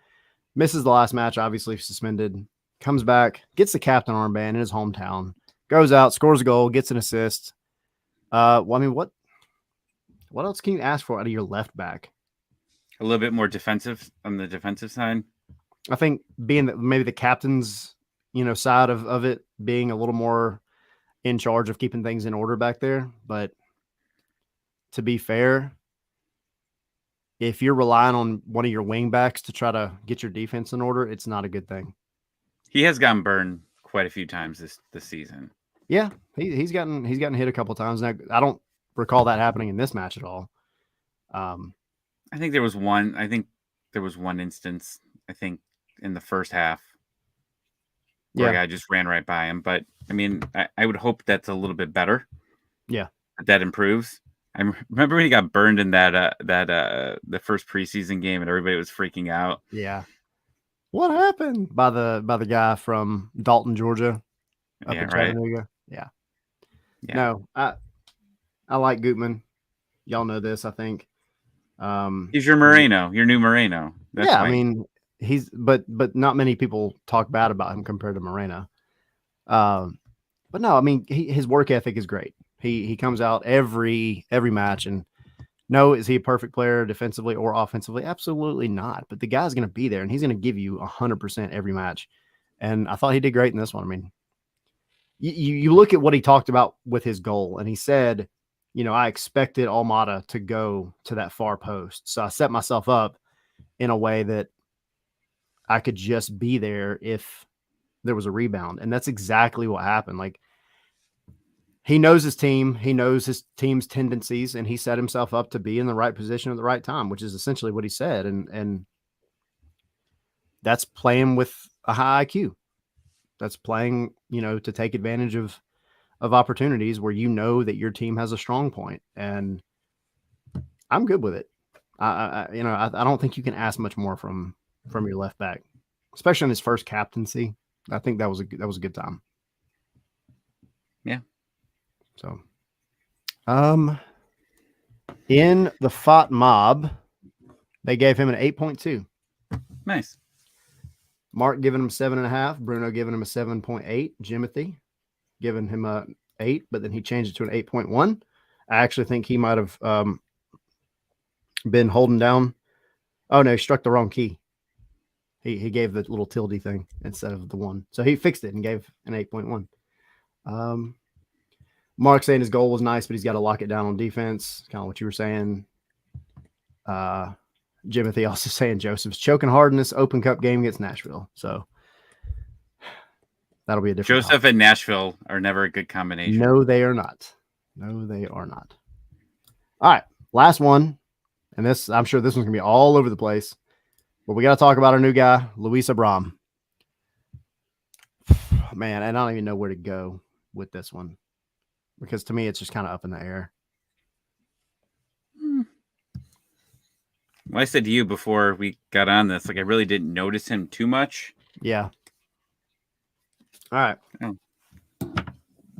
Misses the last match, obviously suspended. Comes back, gets the captain armband in his hometown, goes out, scores a goal, gets an assist. Well, I mean, what else can you ask for out of your left back? A little bit more defensive on the defensive side. I think being maybe the captain's, side of it being a little more in charge of keeping things in order back there. But to be fair, if you're relying on one of your wing backs to try to get your defense in order, it's not a good thing. He has gotten burned quite a few times this season. Yeah, he's gotten hit a couple times. Now, I don't recall that happening in this match at all. I think there was one. I think there was one instance. I think in the first half where a guy just ran right by him. But I mean, I would hope that's a little bit better. Yeah, that improves. I remember when he got burned in the first preseason game and everybody was freaking out. Yeah. What happened by the guy from Dalton, Georgia, up in Chattanooga? Yeah. No, I like Gutman. Y'all know this, I think. He's your Moreno, your new Moreno. That's I mean, he's but not many people talk bad about him compared to Moreno. But no, I mean, his work ethic is great. He comes out every match, and no, is he a perfect player defensively or offensively? Absolutely not. But the guy's going to be there, and he's going to give you 100% every match. And I thought he did great in this one. I mean, you look at what he talked about with his goal, and he said, I expected Almada to go to that far post. So I set myself up in a way that I could just be there if there was a rebound. And that's exactly what happened. Like, he knows his team. He knows his team's tendencies, and he set himself up to be in the right position at the right time, which is essentially what he said. And that's playing with a high IQ. That's playing, to take advantage of opportunities where that your team has a strong point. And I'm good with it. I don't think you can ask much more from your left back, especially in his first captaincy. I think that was a good time. Yeah. So, in the FOT mob, they gave him an 8.2. Nice. Mark giving him 7.5. Bruno giving him a 7.8. Jimothy giving him a 8, but then he changed it to an 8.1. I actually think he might have been holding down. Oh no, he struck the wrong key. He gave the little tilde thing instead of the 1. So he fixed it and gave an 8.1. Mark saying his goal was nice, but he's got to lock it down on defense. Kind of what you were saying. Jimothy also saying Joseph's choking hard in this Open Cup game against Nashville. So that'll be a different Joseph and Nashville are never a good combination. No, they are not. No, they are not. All right, last one. And this, I'm sure this one's going to be all over the place. But we got to talk about our new guy, Luis Abram. Man, I don't even know where to go with this one. Because to me, it's just kind of up in the air. Well, I said to you before we got on this, like I really didn't notice him too much. Yeah. All right. Oh.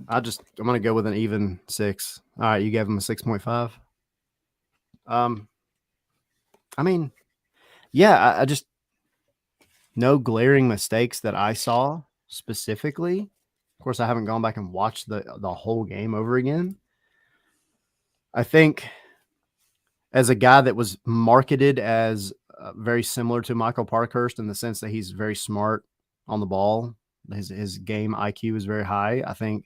I'm going to go with an even 6. All right. You gave him a 6.5. I mean, yeah, I just no glaring mistakes that I saw specifically. Of course, I haven't gone back and watched the whole game over again. I think as a guy that was marketed as very similar to Michael Parkhurst in the sense that he's very smart on the ball, his game IQ is very high. I think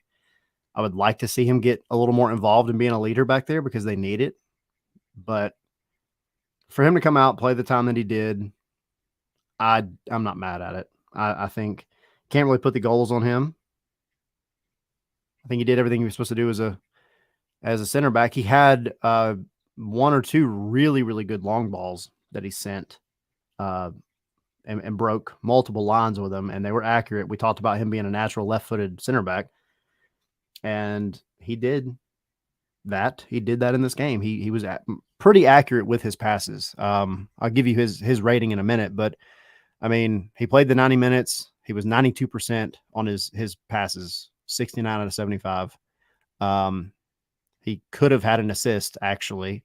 I would like to see him get a little more involved in being a leader back there because they need it. But for him to come out, play the time that he did, I'm not mad at it. I think can't really put the goals on him. I think he did everything he was supposed to do as a center back. He had one or two really, really good long balls that he sent and broke multiple lines with them, and they were accurate. We talked about him being a natural left-footed center back, and he did that. He did that in this game. He was pretty accurate with his passes. I'll give you his rating in a minute, but I mean, he played the 90 minutes. He was 92% on his passes, 69 out of 75. He could have had an assist, actually.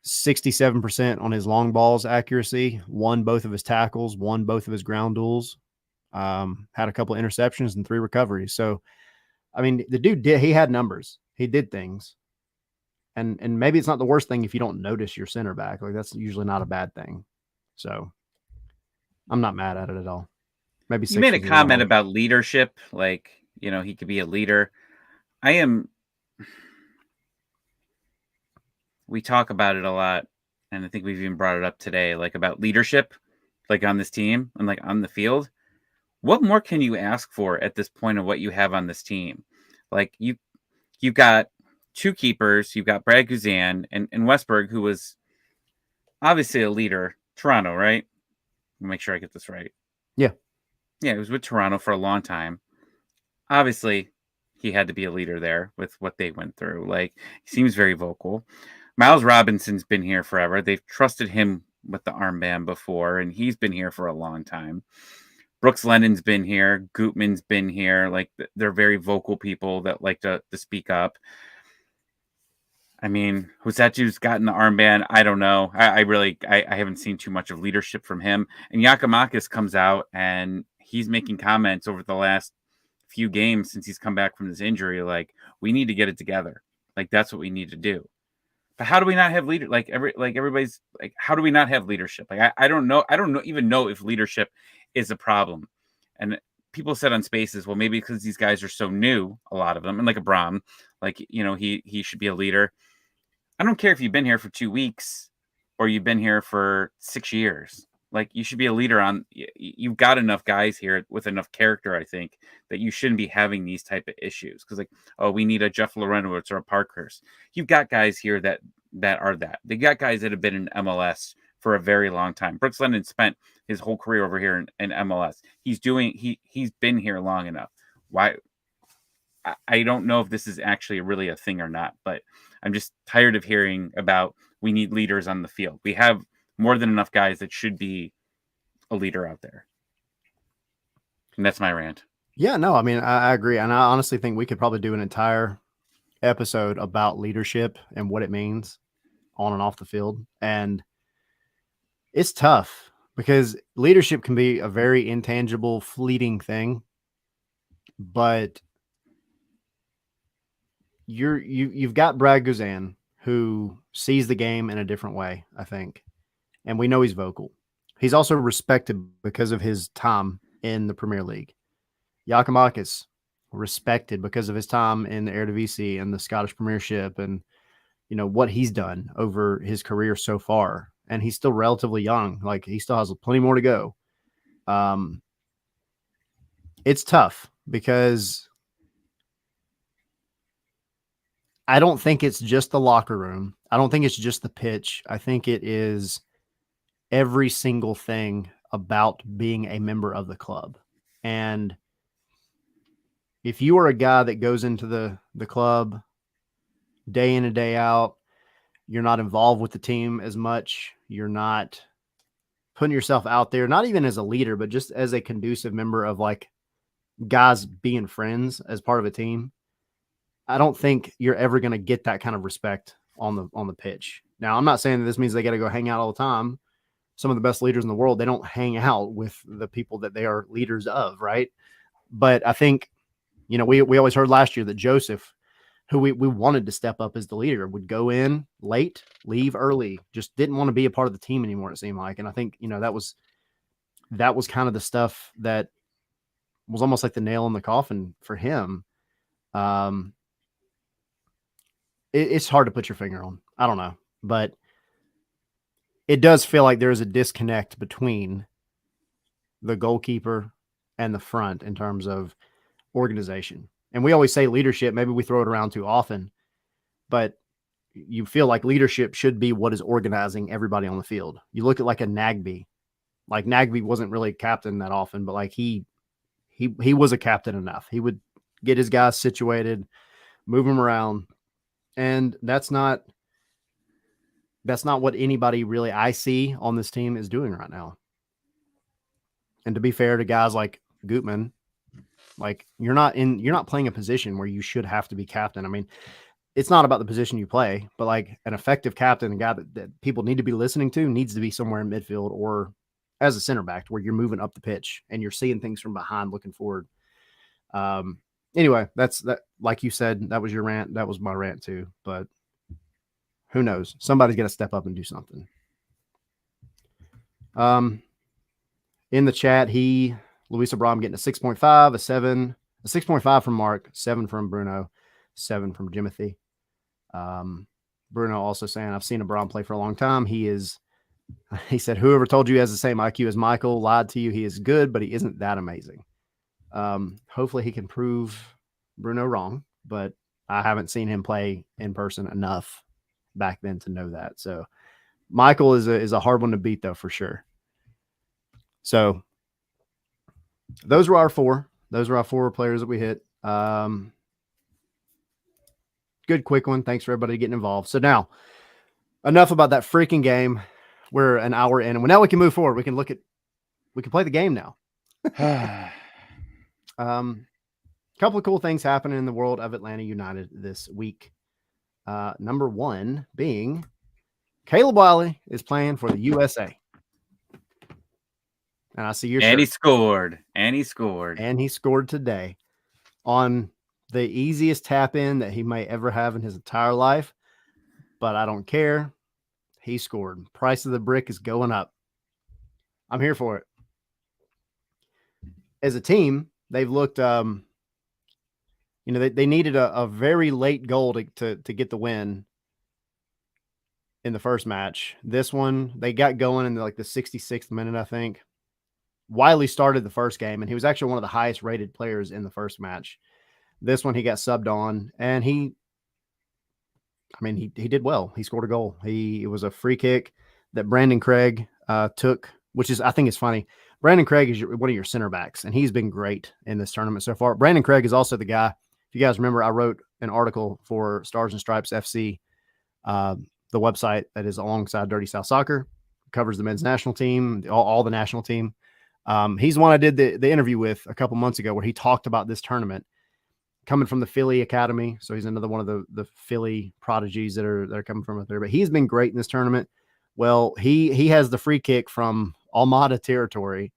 67% on his long balls accuracy, won both of his tackles, won both of his ground duels, had a couple of interceptions and 3 recoveries. So, I mean, the dude he had numbers. He did things. And maybe it's not the worst thing if you don't notice your center back. Like, that's usually not a bad thing. So, I'm not mad at it at all. Maybe you made a comment about leadership, like, you know, he could be a leader. We talk about it a lot, and I think we've even brought it up today, like about leadership, like on this team and like on the field. What more can you ask for at this point of what you have on this team? Like you've got 2 keepers, you've got Brad Guzan and Westberg, who was obviously a leader. Toronto, right? Make sure I get this right. Yeah. Yeah, he was with Toronto for a long time. Obviously, he had to be a leader there with what they went through. Like, he seems very vocal. Miles Robinson's been here forever. They've trusted him with the armband before, and he's been here for a long time. Brooks Lennon's been here. Gutman's been here. Like, they're very vocal people that like to speak up. I mean, Husachu's gotten the armband. I don't know. I haven't seen too much of leadership from him. And Giakoumakis comes out and he's making comments over the last few games since he's come back from this injury. Like, we need to get it together. Like, that's what we need to do. But how do we not have leader? Like everybody's like, how do we not have leadership? Like, I don't know. I don't even know if leadership is a problem. And people said on Spaces, well, maybe because these guys are so new, a lot of them, and like Abram, like, you know, he should be a leader. I don't care if you've been here for 2 weeks or you've been here for 6 years. Like, you should be a leader on. You've got enough guys here with enough character, I think, that you shouldn't be having these type of issues. Because, like, oh, we need a Jeff Lorenowitz or a Parkhurst. You've got guys here that are that. They got guys that have been in MLS for a very long time. Brooks Lennon spent his whole career over here in MLS. He's been here long enough. Why? I don't know if this is actually really a thing or not, but I'm just tired of hearing about we need leaders on the field. We have more than enough guys that should be a leader out there. And that's my rant. Yeah, no, I mean, I agree. And I honestly think we could probably do an entire episode about leadership and what it means on and off the field. And it's tough because leadership can be a very intangible, fleeting thing. But you've got Brad Guzan, who sees the game in a different way, I think. And we know he's vocal. He's also respected because of his time in the Premier League. Giakoumakis, respected because of his time in the Eredivisie and the Scottish Premiership and, you know, what he's done over his career so far. And he's still relatively young. Like, he still has plenty more to go. It's tough because I don't think it's just the locker room. I don't think it's just the pitch. I think it is every single thing about being a member of the club. And if you are a guy that goes into the club day in and day out, you're not involved with the team as much. You're not putting yourself out there, not even as a leader, but just as a conducive member of, like, guys being friends as part of a team. I don't think you're ever going to get that kind of respect on the pitch. Now, I'm not saying that this means they got to go hang out all the time. Some of the best leaders in the world, they don't hang out with the people that they are leaders of, right? But I think, you know, we always heard last year that Joseph, who we wanted to step up as the leader, would go in late, leave early, just didn't want to be a part of the team anymore, it seemed like. And I think, you know, that was kind of the stuff that was almost like the nail in the coffin for him. It's hard to put your finger on. I don't know, but it does feel like there is a disconnect between the goalkeeper and the front in terms of organization. And we always say leadership, maybe we throw it around too often, but you feel like leadership should be what is organizing everybody on the field. You look at like a Nagby. Like Nagby wasn't really captain that often, but like he was a captain enough. He would get his guys situated, move them around, and that's not what anybody really I see on this team is doing right now. And to be fair to guys like Gutman, like you're not playing a position where you should have to be captain. I mean, it's not about the position you play, but like an effective captain, a guy that people need to be listening to, needs to be somewhere in midfield or as a center back where you're moving up the pitch and you're seeing things from behind looking forward. Anyway, that's that. Like you said, that was your rant. That was my rant too, but who knows? Somebody's got to step up and do something. In the chat, Luis Abram getting a 6.5, a 7, a 6.5 from Mark, 7 from Bruno, 7 from Jimothy. Bruno also saying, I've seen Abram play for a long time. He said, whoever told you he has the same IQ as Michael lied to you. He is good, but he isn't that amazing. Hopefully he can prove Bruno wrong, but I haven't seen him play in person enough back then to know that. So Michael is a hard one to beat though, for sure. So those were our 4. Those were our 4 players that we hit. Good quick one. Thanks for everybody getting involved. So now enough about that freaking game. We're an hour in and now we can move forward. We can play the game now. Couple of cool things happening in the world of Atlanta United this week. Number 1 being Caleb Wiley is playing for the USA. And I see your shirt. And he scored. And he scored today on the easiest tap in that he may ever have in his entire life. But I don't care. He scored. Price of the brick is going up. I'm here for it. As a team, they've looked, they needed a very late goal to get the win in the first match. This one, they got going in the 66th minute, I think. Wiley started the first game, and he was actually one of the highest rated players in the first match. This one, he got subbed on, and he did well. He scored a goal. It was a free kick that Brandon Craig took, which is, I think it's funny. Brandon Craig is one of your center backs, and he's been great in this tournament so far. Brandon Craig is also the guy. If you guys remember, I wrote an article for Stars and Stripes FC, the website that is alongside Dirty South Soccer, covers the men's national team, all the national team. He's the one I did the interview with a couple months ago where he talked about this tournament coming from the Philly Academy. So he's another one of the Philly prodigies that are coming from up there, but he's been great in this tournament. Well, he has the free kick from Almada territory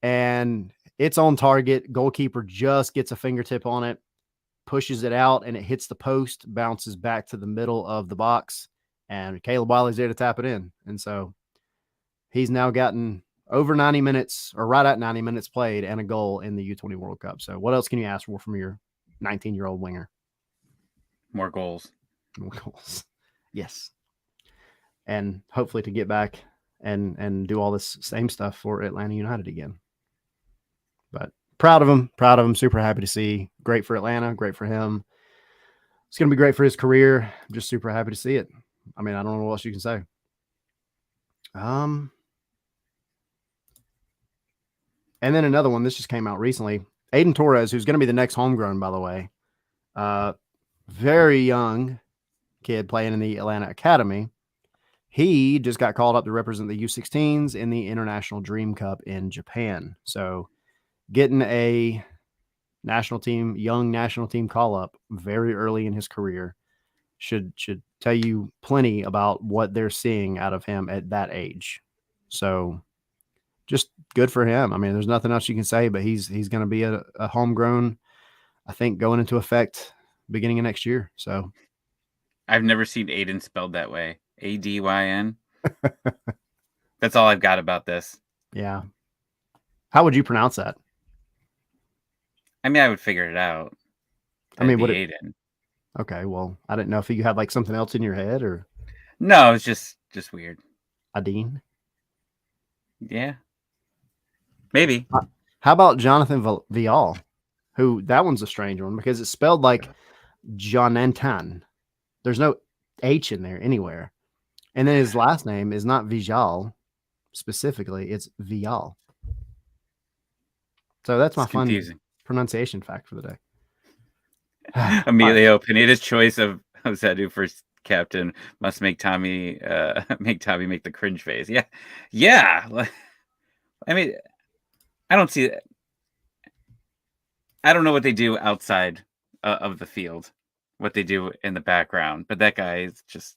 and it's on target. Goalkeeper just gets a fingertip on it, pushes it out, and it hits the post, bounces back to the middle of the box, and Caleb Wiley's there to tap it in. And so he's now gotten over 90 minutes or right at 90 minutes played and a goal in the U20 World Cup. So what else can you ask for from your 19-year-old winger? More goals. More goals. Yes. And hopefully to get back and do all this same stuff for Atlanta United again. But proud of him. Super happy to see. Great for Atlanta. Great for him. It's going to be great for his career. I'm just super happy to see it. I mean, I don't know what else you can say. And then another one, this just came out recently. Aiden Torres, who's going to be the next homegrown, by the way. Very young kid playing in the Atlanta Academy. He just got called up to represent the U16s in the International Dream Cup in Japan. So getting a young national team call up very early in his career should tell you plenty about what they're seeing out of him at that age. So just good for him. I mean, there's nothing else you can say, but he's going to be a homegrown, I think, going into effect beginning of next year. So I've never seen Aiden spelled that way. Adyn. That's all I've got about this. Yeah. How would you pronounce that? I mean, I would figure it out. I mean, Aiden. Okay, well, I didn't know if you had like something else in your head or. No, it's just weird. Adine. Yeah. Maybe. How about Jonathan Vial? Who, that one's a strange one because it's spelled like Jonathan. There's no H in there anywhere. And then his last name is not Vijal specifically, it's Vial. So that's my fun pronunciation fact for the day. Emilio Pineda's choice of Zadu for captain must make Tommy make the cringe face. Yeah. I mean, I don't see it. I don't know what they do outside of the field, what they do in the background, but that guy is just.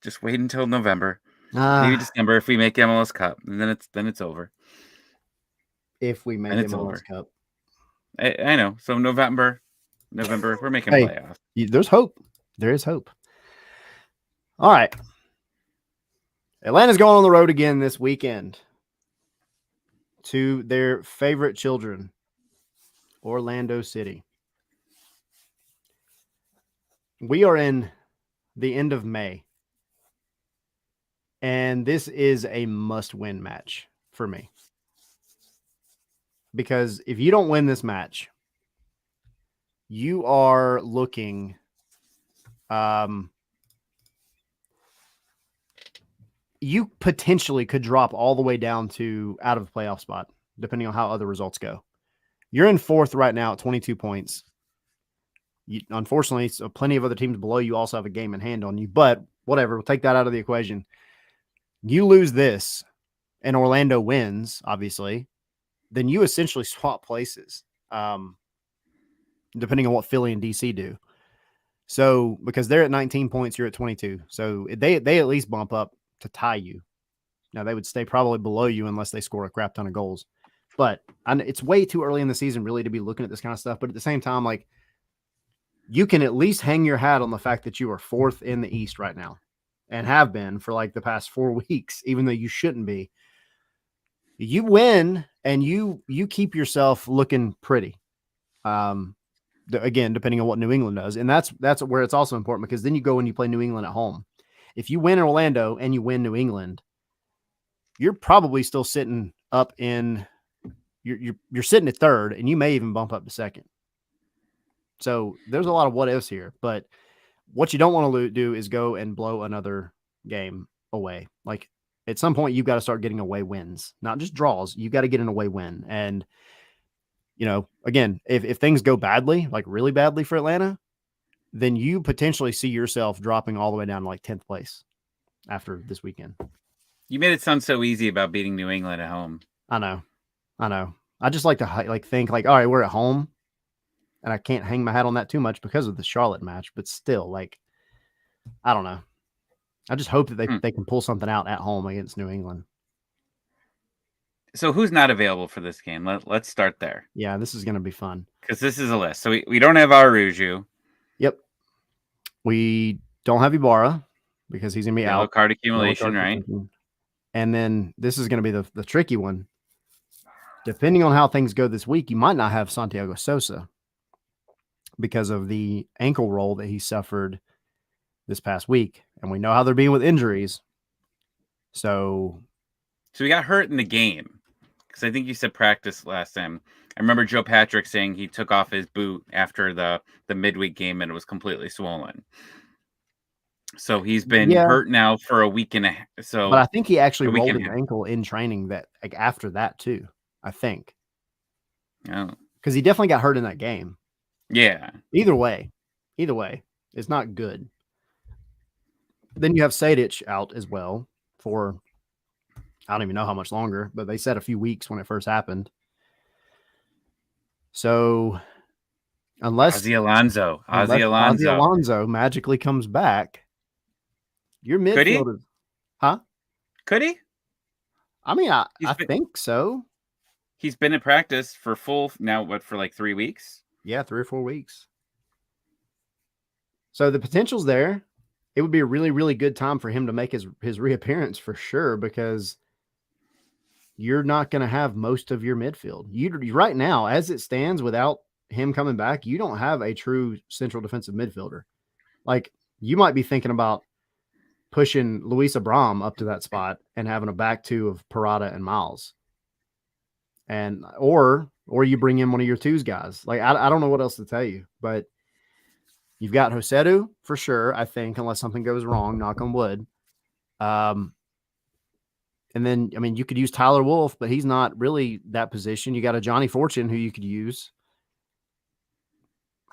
Just wait until November, maybe December if we make MLS Cup, and then it's over. If we make MLS Cup, I know. So November, we're making playoffs. There's hope. There is hope. All right, Atlanta's going on the road again this weekend to their favorite children, Orlando City. We are in the end of May, and this is a must-win match for me. Because if you don't win this match, you are looking you potentially could drop all the way down to out of the playoff spot, depending on how other results go. You're in fourth right now at 22 points. Unfortunately, so plenty of other teams below you also have a game in hand on you, but whatever, we'll take that out of the equation. You lose this and Orlando wins, obviously, then you essentially swap places, depending on what Philly and DC do. So because they're at 19 points, you're at 22. So they at least bump up to tie you. Now they would stay probably below you unless they score a crap ton of goals. But it's way too early in the season really to be looking at this kind of stuff. But at the same time, like, you can at least hang your hat on the fact that you are fourth in the East right now and have been for like the past 4 weeks, even though you shouldn't be. You win and you keep yourself looking pretty. Again, depending on what New England does. And that's where it's also important, because then you go and you play New England at home. If you win Orlando and you win New England, you're probably still sitting up in you're sitting at third, and you may even bump up to second. So there's a lot of what ifs here, but what you don't want to do is go and blow another game away. Like, at some point, you've got to start getting away wins, not just draws. You've got to get an away win. And, you know, again, if things go badly, like really badly for Atlanta, then you potentially see yourself dropping all the way down to like 10th place after this weekend. You made it sound so easy about beating New England at home. I know. I just like to think like, all right, we're at home, and I can't hang my hat on that too much because of the Charlotte match, but still, like, I don't know. I just hope that they can pull something out at home against New England. So who's not available for this game? Let's start there. Yeah, this is going to be fun. Because this is a list. So we don't have Aruju. Yep. We don't have Ibarra because he's going to be out. Card accumulation, right? And then this is going to be the tricky one. Depending on how things go this week, you might not have Santiago Sosa because of the ankle roll that he suffered this past week. And we know how they're being with injuries. So he got hurt in the game, because I think you said practice last time. I remember Joe Patrick saying he took off his boot after the midweek game and it was completely swollen. So he's been hurt now for a week and a half. But I think he actually rolled his ankle in training that like after that too, I think. Oh. Because he definitely got hurt in that game. Yeah. Either way, it's not good. Then you have Sadic out as well for, I don't even know how much longer, but they said a few weeks when it first happened. So unless Ozzy Alonso magically comes back, your midfielder. Huh? Could he? I mean, I think so. He's been in practice for for like 3 weeks? Yeah, 3 or 4 weeks. So the potential's there. It would be a really, really good time for him to make his reappearance for sure, because you're not going to have most of your midfield. You right now, as it stands, without him coming back, you don't have a true central defensive midfielder. Like, you might be thinking about pushing Luis Abram up to that spot and having a back two of Parada and Miles. Or or you bring in one of your twos guys. Like, I don't know what else to tell you, but you've got Josedu for sure, I think, unless something goes wrong, knock on wood. And then, I mean, you could use Tyler Wolf, but he's not really that position. You got a Johnny Fortune who you could use.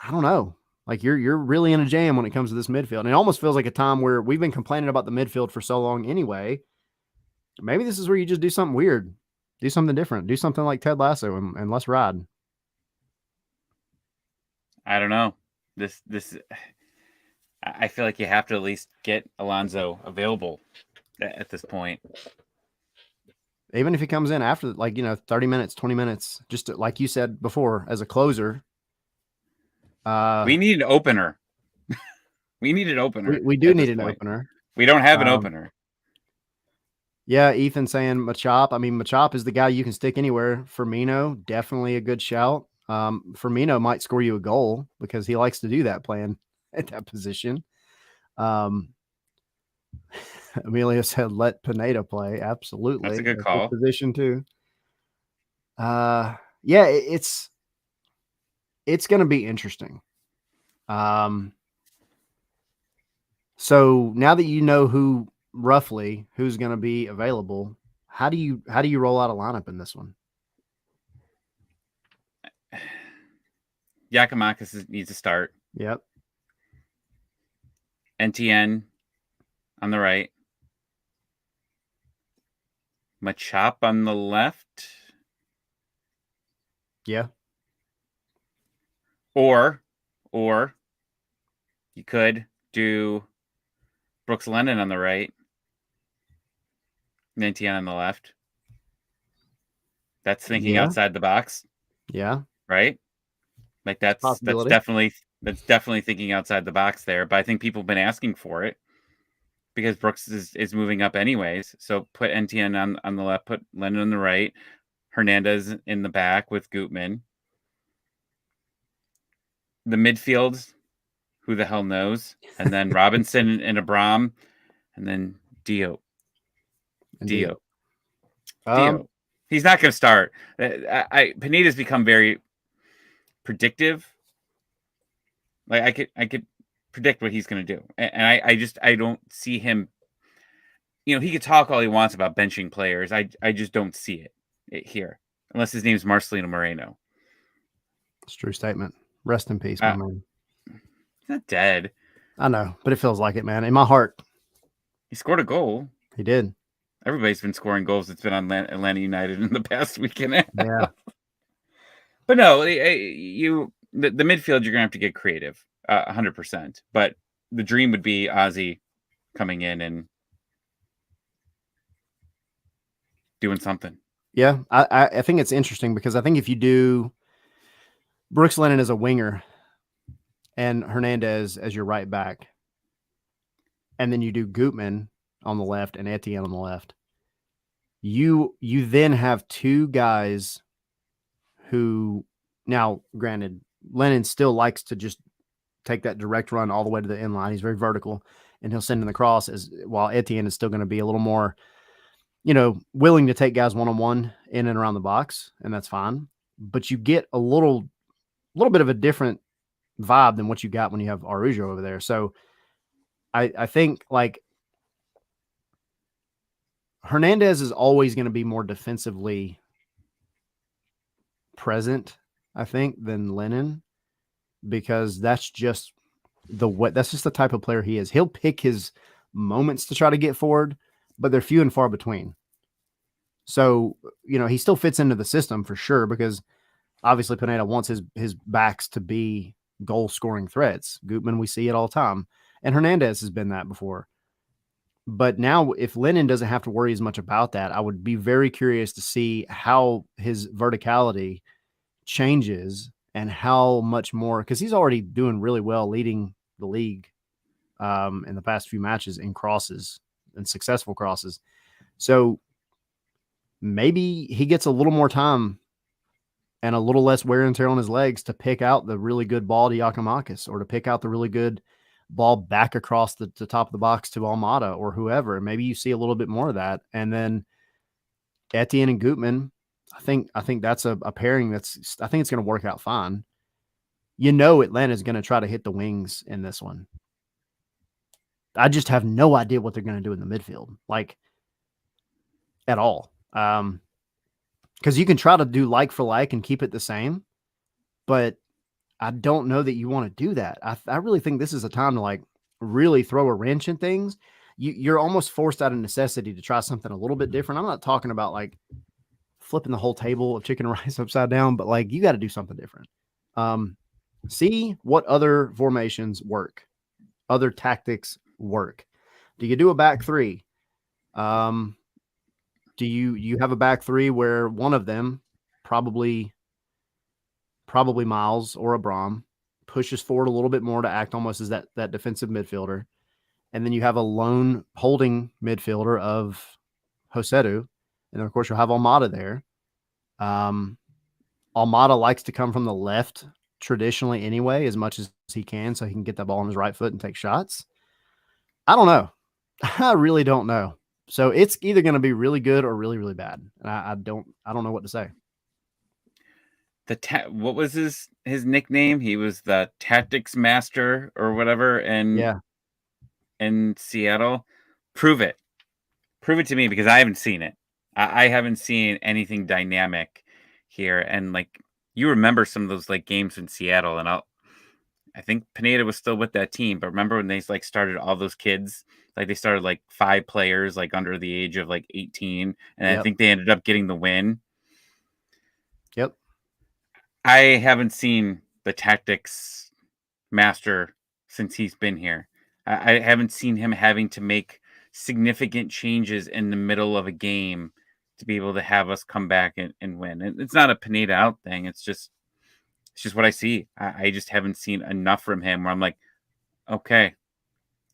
I don't know. Like, you're really in a jam when it comes to this midfield. And it almost feels like a time where we've been complaining about the midfield for so long anyway. Maybe this is where you just do something weird, do something different, do something like Ted Lasso and let's ride. I don't know. I feel like you have to at least get Alonso available at this point. Even if he comes in after, 30 minutes, 20 minutes, just like you said before, as a closer. We need an opener. We need an opener. We do need an opener. We don't have an opener. Yeah, Ethan saying Machop. I mean, Machop is the guy you can stick anywhere. Firmino, definitely a good shout. Firmino might score you a goal because he likes to do that, playing at that position. Emilio said, let Pineda play. Absolutely. That's a good call. Position too. Yeah, it's going to be interesting. So now that you know who's going to be available, how do you roll out a lineup in this one? Giakoumakis needs to start. Yep. NTN on the right. Machop on the left. Yeah. Or you could do Brooks Lennon on the right. And NTN on the left. That's thinking outside the box. Yeah. Right? Like that's definitely thinking outside the box there. But I think people have been asking for it because Brooks is moving up anyways. So put NTN on the left, put Lennon on the right, Hernandez in the back with Gutman. The midfield, who the hell knows? And then Robinson and Abram, and then Dio. Dio. He's not going to start. Pineda's become very predictive. Like I could predict what he's going to do, and I don't see him. He could talk all he wants about benching players. I just don't see it here, unless his name's Marcelino Moreno. It's a true statement. Rest in peace, my man. He's not dead. I know, but it feels like it, man. In my heart. He scored a goal. He did. Everybody's been scoring goals. It's been on Atlanta United in the past week and a half. Yeah. But no, the midfield, you're going to have to get creative, 100%. But the dream would be Ozzy coming in and doing something. Yeah, I think it's interesting because I think if you do Brooks Lennon as a winger and Hernandez as your right back, and then you do Gutman on the left and Etienne on the left, you then have two guys who, now granted, Lennon still likes to just take that direct run all the way to the end line. He's very vertical, and he'll send in the cross, while Etienne is still going to be a little more, willing to take guys one-on-one in and around the box, and that's fine. But you get a little bit of a different vibe than what you got when you have Araujo over there. So I think like Hernandez is always going to be more defensively present, I think, than Lennon, because that's just the type of player he is. He'll pick his moments to try to get forward, but they're few and far between. So, he still fits into the system for sure, because obviously Pineda wants his backs to be goal scoring threats. Gutman, we see it all the time. And Hernandez has been that before. But now if Lennon doesn't have to worry as much about that, I would be very curious to see how his verticality changes and how much more, because he's already doing really well leading the league in the past few matches in crosses and successful crosses. So maybe he gets a little more time and a little less wear and tear on his legs to pick out the really good ball to Giakoumakis, or to pick out the really good ball back across the top of the box to Almada or whoever. Maybe you see a little bit more of that. And then Etienne and Gutman, I think that's a pairing I think it's going to work out fine. Atlanta's going to try to hit the wings in this one. I just have no idea what they're going to do in the midfield, like at all. Because you can try to do like for like and keep it the same, but I don't know that you want to do that. I really think this is a time to like really throw a wrench in things. You're almost forced out of necessity to try something a little bit different. I'm not talking about like flipping the whole table of chicken and rice upside down, but like you got to do something different. See what other formations work, other tactics work. Do you do a back three? Do you have a back three where one of them, probably Miles or Abram, pushes forward a little bit more to act almost as that defensive midfielder, and then you have a lone holding midfielder of Josedu, and then of course you'll have Almada there. Almada likes to come from the left traditionally anyway, as much as he can, so he can get that ball on his right foot and take shots. I don't know. I really don't know. So it's either going to be really good or really, really bad. I don't know what to say. What was his nickname? He was the tactics master or whatever. And in Seattle, prove it to me, because I haven't seen it. I haven't seen anything dynamic here. And like, you remember some of those like games in Seattle, and I think Pineda was still with that team, but remember when they like started all those kids, like they started like 5 players like under the age of like 18, and I think they ended up getting the win. Yep. I haven't seen the tactics master since he's been here. I haven't seen him having to make significant changes in the middle of a game to be able to have us come back and win. And it's not a Pineda out thing. It's just what I see. I just haven't seen enough from him where I'm like, okay,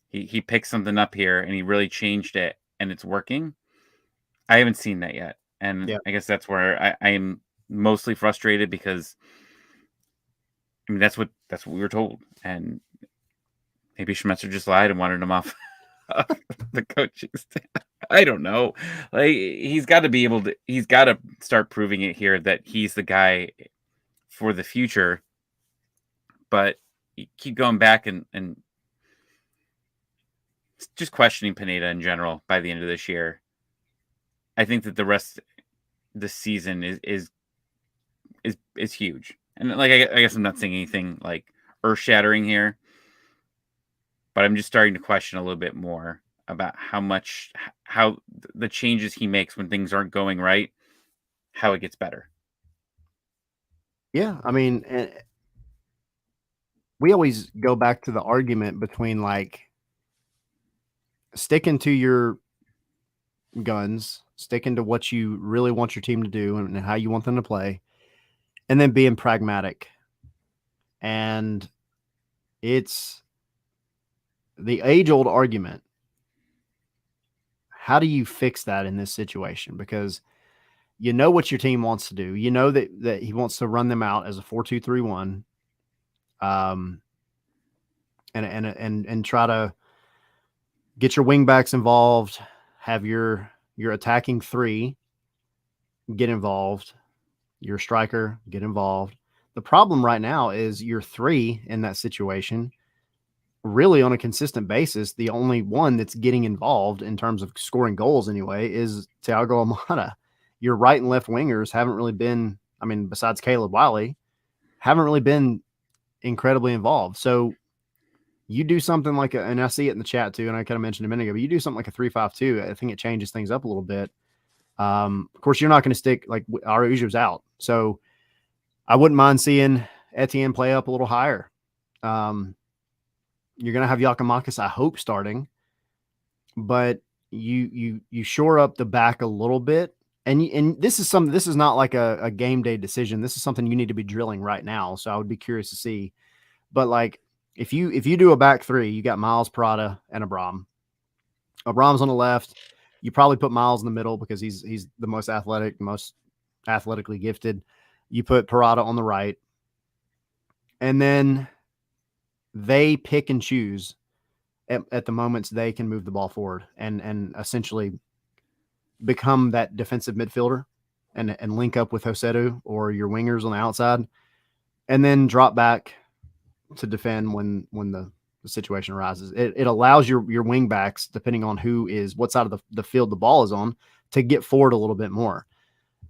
he picked something up here and he really changed it and it's working. I haven't seen that yet. And I guess that's where I am mostly frustrated, because I mean, that's what we were told. And maybe Schmetzer just lied and wanted him off the coaching staff. I don't know. Like, he's got to start proving it here that he's the guy for the future. But you keep going back and just questioning Pineda in general by the end of this year. I think that the rest of the season is huge. And like, I guess I'm not saying anything like earth shattering here, but I'm just starting to question a little bit more about how the changes he makes when things aren't going right, how it gets better. Yeah. I mean, we always go back to the argument between like sticking to your guns, sticking to what you really want your team to do and how you want them to play, and then being pragmatic. And it's the age-old argument. How do you fix that in this situation? Because you know what your team wants to do. You know that he wants to run them out as a 4-2-3-1, and try to get your wingbacks involved, have your attacking 3 get involved, your striker get involved. The problem right now is your 3 in that situation, really on a consistent basis, the only one that's getting involved in terms of scoring goals anyway is Thiago Almada. Your right and left wingers haven't really been, I mean, besides Caleb Wiley, haven't really been incredibly involved. So you do something like and I see it in the chat too, and I kind of mentioned a minute ago, but you do something like a 3-5-2. I think it changes things up a little bit. Of course, you're not going to stick like Araujo's out. So I wouldn't mind seeing Etienne play up a little higher. You're going to have Giakoumakis, I hope, starting, but you shore up the back a little bit. And this is not like a game day decision. This is something you need to be drilling right now. So I would be curious to see, but like if you do a back 3, you got Miles, Prada, and Abram's on the left. You probably put Miles in the middle because he's the most athletic, most athletically gifted. You put Parada on the right, and then they pick and choose at the moments they can move the ball forward and essentially become that defensive midfielder and link up with Josetu or your wingers on the outside, and then drop back to defend when the situation arises. It allows your wing backs, depending on what side of the field the ball is on, to get forward a little bit more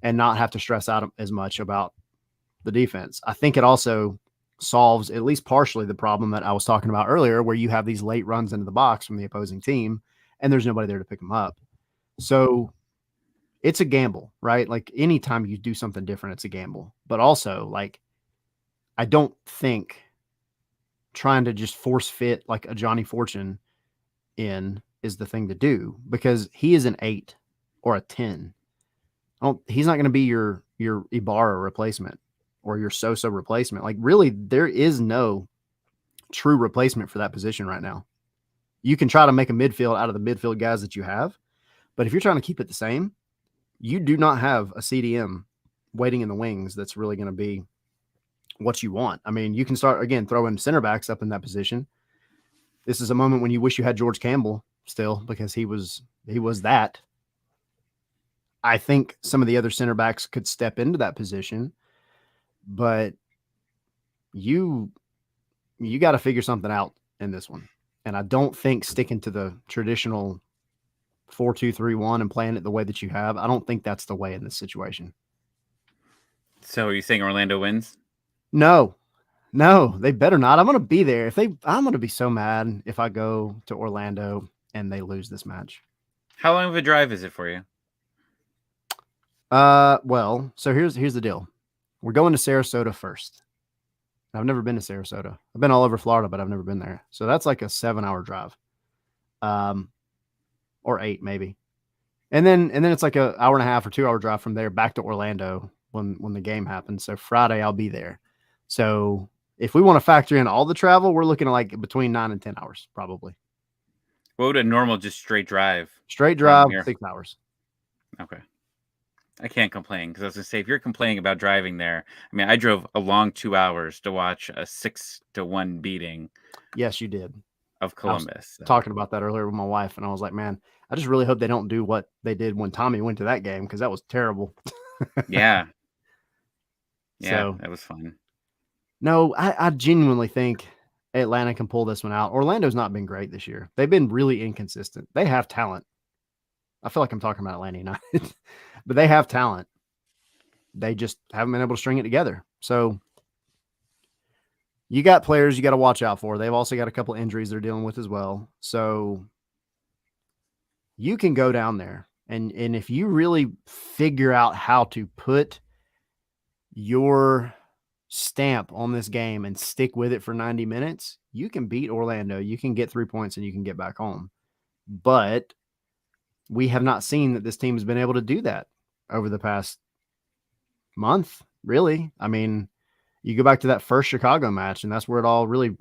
and not have to stress out as much about the defense. I think it also solves at least partially the problem that I was talking about earlier, where you have these late runs into the box from the opposing team and there's nobody there to pick them up. So it's a gamble, right? Like anytime you do something different, it's a gamble. But also, like, I don't think trying to just force fit like a Johnny Fortune in is the thing to do, because he is an 8 or a 10. He's not going to be your Ibarra replacement or your Sosa replacement. Like, really, there is no true replacement for that position right now. You can try to make a midfield out of the midfield guys that you have, but if you're trying to keep it the same, you do not have a CDM waiting in the wings that's really going to be what you want. I mean, you can start, again, throwing center backs up in that position. This is a moment when you wish you had George Campbell still, because he was that. I think some of the other center backs could step into that position, but you got to figure something out in this one. And I don't think sticking to the traditional 4-2-3-1 and playing it the way that you have, I don't think that's the way in this situation. So are you saying Orlando wins? No, they better not. I'm going to be there. I'm going to be so mad if I go to Orlando and they lose this match. How long of a drive is it for you? Well, so here's the deal. We're going to Sarasota first. I've never been to Sarasota. I've been all over Florida, but I've never been there. So that's like a 7-hour drive. Or 8 maybe. And then it's like an hour and a half or 2-hour drive from there back to Orlando when the game happens. So Friday I'll be there. So if we want to factor in all the travel, we're looking at like between 9 and 10 hours probably. What would a normal just straight drive? Straight drive, 6 hours. Okay. I can't complain, because I was going to say, if you're complaining about driving there, I mean, I drove a long 2 hours to watch a 6-1 beating. Yes, you did. Of Columbus. Talking about that earlier with my wife, and I was like, man, I just really hope they don't do what they did when Tommy went to that game, because that was terrible. Yeah. Yeah, so, that was fun. No, I genuinely think Atlanta can pull this one out. Orlando's not been great this year. They've been really inconsistent. They have talent. I feel like I'm talking about Atlanta United, but they have talent. They just haven't been able to string it together. So you got players you got to watch out for. They've also got a couple injuries they're dealing with as well. So you can go down there, and if you really figure out how to put your stamp on this game and stick with it for 90 minutes, you can beat Orlando. You can get 3 points and you can get back home. But we have not seen that this team has been able to do that over the past month, really. I mean, you go back to that first Chicago match, and that's where it all really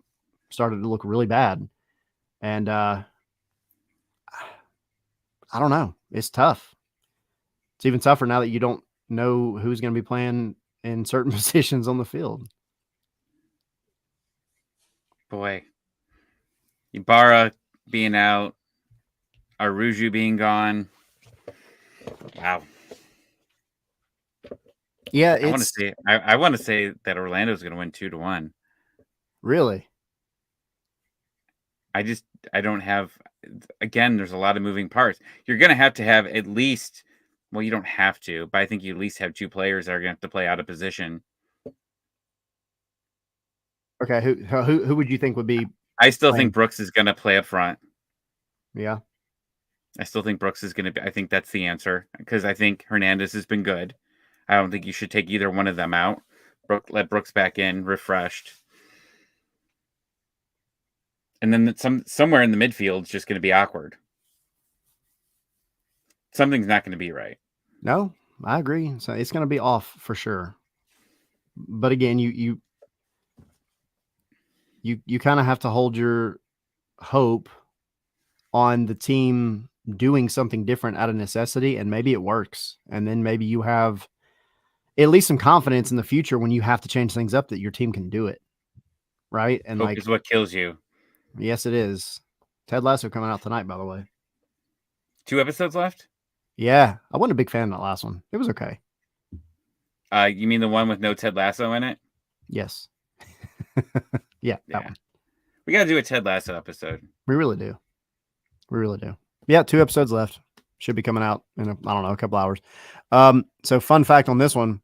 started to look really bad. And I don't know. It's tough. It's even tougher now that you don't know who's going to be playing in certain positions on the field. Boy. Ibarra being out, Aruju being gone. Wow. Yeah, I want to say that Orlando's going to win 2-1. Really? I don't have. Again, there's a lot of moving parts. You're going to have at least. Well, you don't have to, but I think you at least have 2 players that are going to have to play out of position. Okay, who would you think would be? I still think Brooks is going to play up front. Yeah. I still think Brooks is going to be. I think that's the answer, because I think Hernandez has been good. I don't think you should take either one of them out. Let Brooks back in, refreshed. And then somewhere in the midfield is just going to be awkward. Something's not going to be right. No, I agree. So it's going to be off for sure. But again, you kind of have to hold your hope on the team doing something different out of necessity, and maybe it works. And then maybe you have at least some confidence in the future when you have to change things up that your team can do it. Right? And hope is what kills you. Yes, it is. Ted Lasso coming out tonight, by the way. 2 episodes left? Yeah. I wasn't a big fan of that last one. It was okay. You mean the one with no Ted Lasso in it? Yes. Yeah, that one. We got to do a Ted Lasso episode. We really do. We really do. Yeah, 2 episodes left. Should be coming out in a couple hours. So fun fact on this one.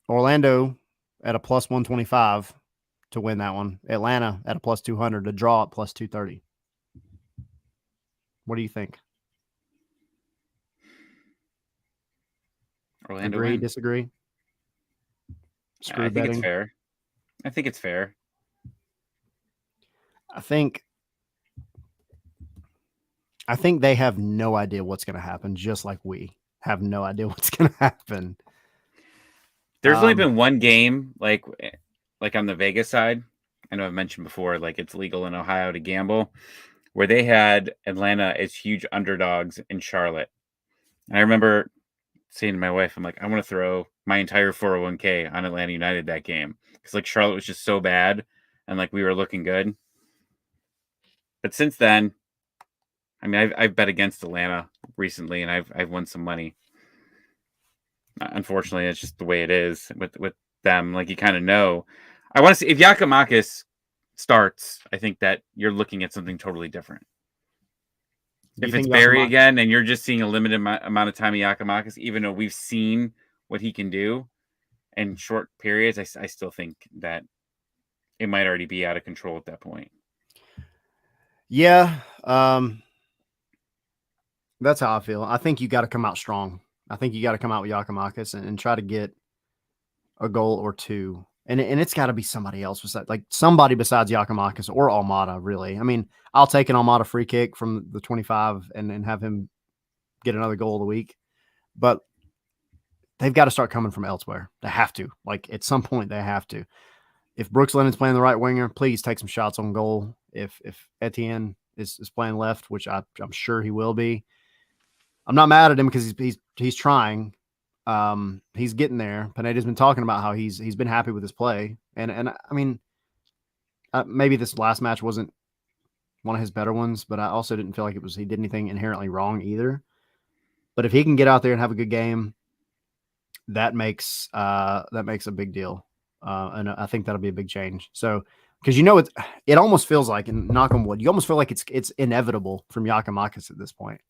Orlando at a plus 125 to win that one. Atlanta at a plus 200 to draw at plus 230. What do you think? Orlando Agree, win. disagree? I think it's fair. I think it's fair. I think they have no idea what's going to happen, just like we have no idea what's going to happen. There's only been one game, like on the Vegas side. I know I've mentioned before, like it's legal in Ohio to gamble, where they had Atlanta as huge underdogs in Charlotte. And I remember saying to my wife, I'm like, I want to throw my entire 401k on Atlanta United that game. Because like Charlotte was just so bad and like we were looking good. But since then, I mean, I've bet against Atlanta recently and I've won some money. Unfortunately, it's just the way it is with them. Like you kind of know. I want to see if Giakoumakis starts. I think that you're looking at something totally different. If it's Barry again, and you're just seeing a limited amount of time of Giakoumakis, even though we've seen what he can do in short periods, I still think that it might already be out of control at that point. Yeah, that's how I feel. I think you got to come out strong. I think you got to come out with Giakoumakis and try to get a goal or two. And it's got to be somebody else besides, like somebody besides Giakoumakis or Almada, really. I mean, I'll take an Almada free kick from the 25 and have him get another goal of the week. But they've got to start coming from elsewhere. They have to. Like at some point, they have to. If Brooks Lennon's playing the right winger, please take some shots on goal. If Etienne is playing left, which I'm sure he will be, I'm not mad at him because he's trying. He's getting there. Pineda's been talking about how he's been happy with his play, and I mean, maybe this last match wasn't one of his better ones, but I also didn't feel like he did anything inherently wrong either. But if he can get out there and have a good game, that makes a big deal, and I think that'll be a big change. So, because it almost feels like, and knock on wood, you almost feel like it's inevitable from Giakoumakis at this point.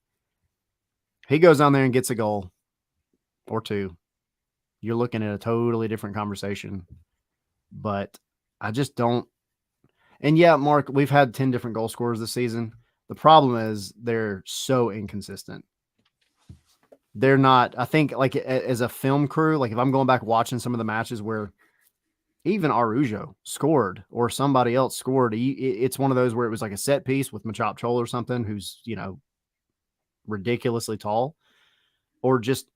He goes down there and gets a goal or two, you're looking at a totally different conversation. But I just don't. And yeah, Mark, we've had 10 different goal scorers this season. The problem is they're so inconsistent. They're not, I think, like as a film crew, like if I'm going back watching some of the matches where even Araujo scored or somebody else scored, it's one of those where it was like a set piece with Machop Chol or something who's, ridiculously tall, or just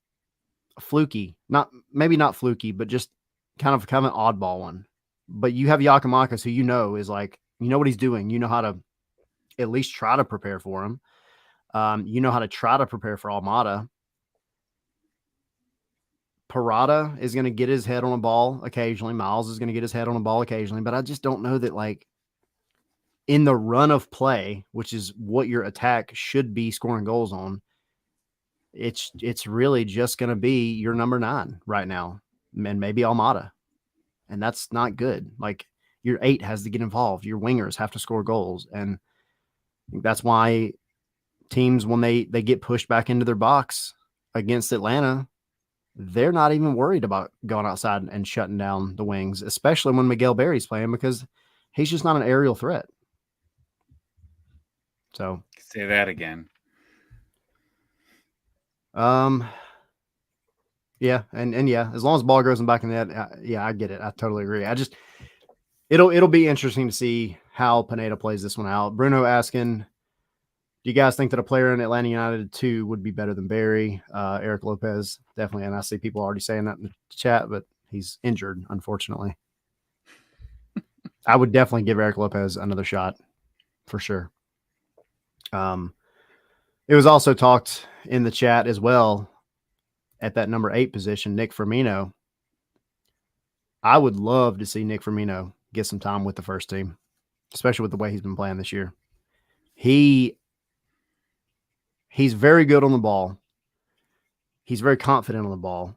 fluky, maybe not fluky, but just kind of an oddball one. But you have Giakoumakis, who is like, what he's doing. You know how to at least try to prepare for him. You know how to try to prepare for Almada. Parada is going to get his head on a ball occasionally. Miles is going to get his head on a ball occasionally. But I just don't know that, like, in the run of play, which is what your attack should be scoring goals on, it's really just going to be your number 9 right now, and maybe Almada. And that's not good. Like, your 8 has to get involved. Your wingers have to score goals. And that's why teams, when they get pushed back into their box against Atlanta, they're not even worried about going outside and shutting down the wings, especially when Miguel Berry's playing, because he's just not an aerial threat. So say that again. Yeah, and yeah, as long as the ball goes in back in the net, yeah, I get it. I totally agree. It'll be interesting to see how Pineda plays this one out. Bruno asking, do you guys think that a player in Atlanta United 2 would be better than Barry? Eric Lopez, definitely. And I see people already saying that in the chat, but he's injured, unfortunately. I would definitely give Eric Lopez another shot for sure. It was also talked in the chat as well at that number 8 position, Nick Firmino. I would love to see Nick Firmino get some time with the first team, especially with the way he's been playing this year. He's very good on the ball. He's very confident on the ball.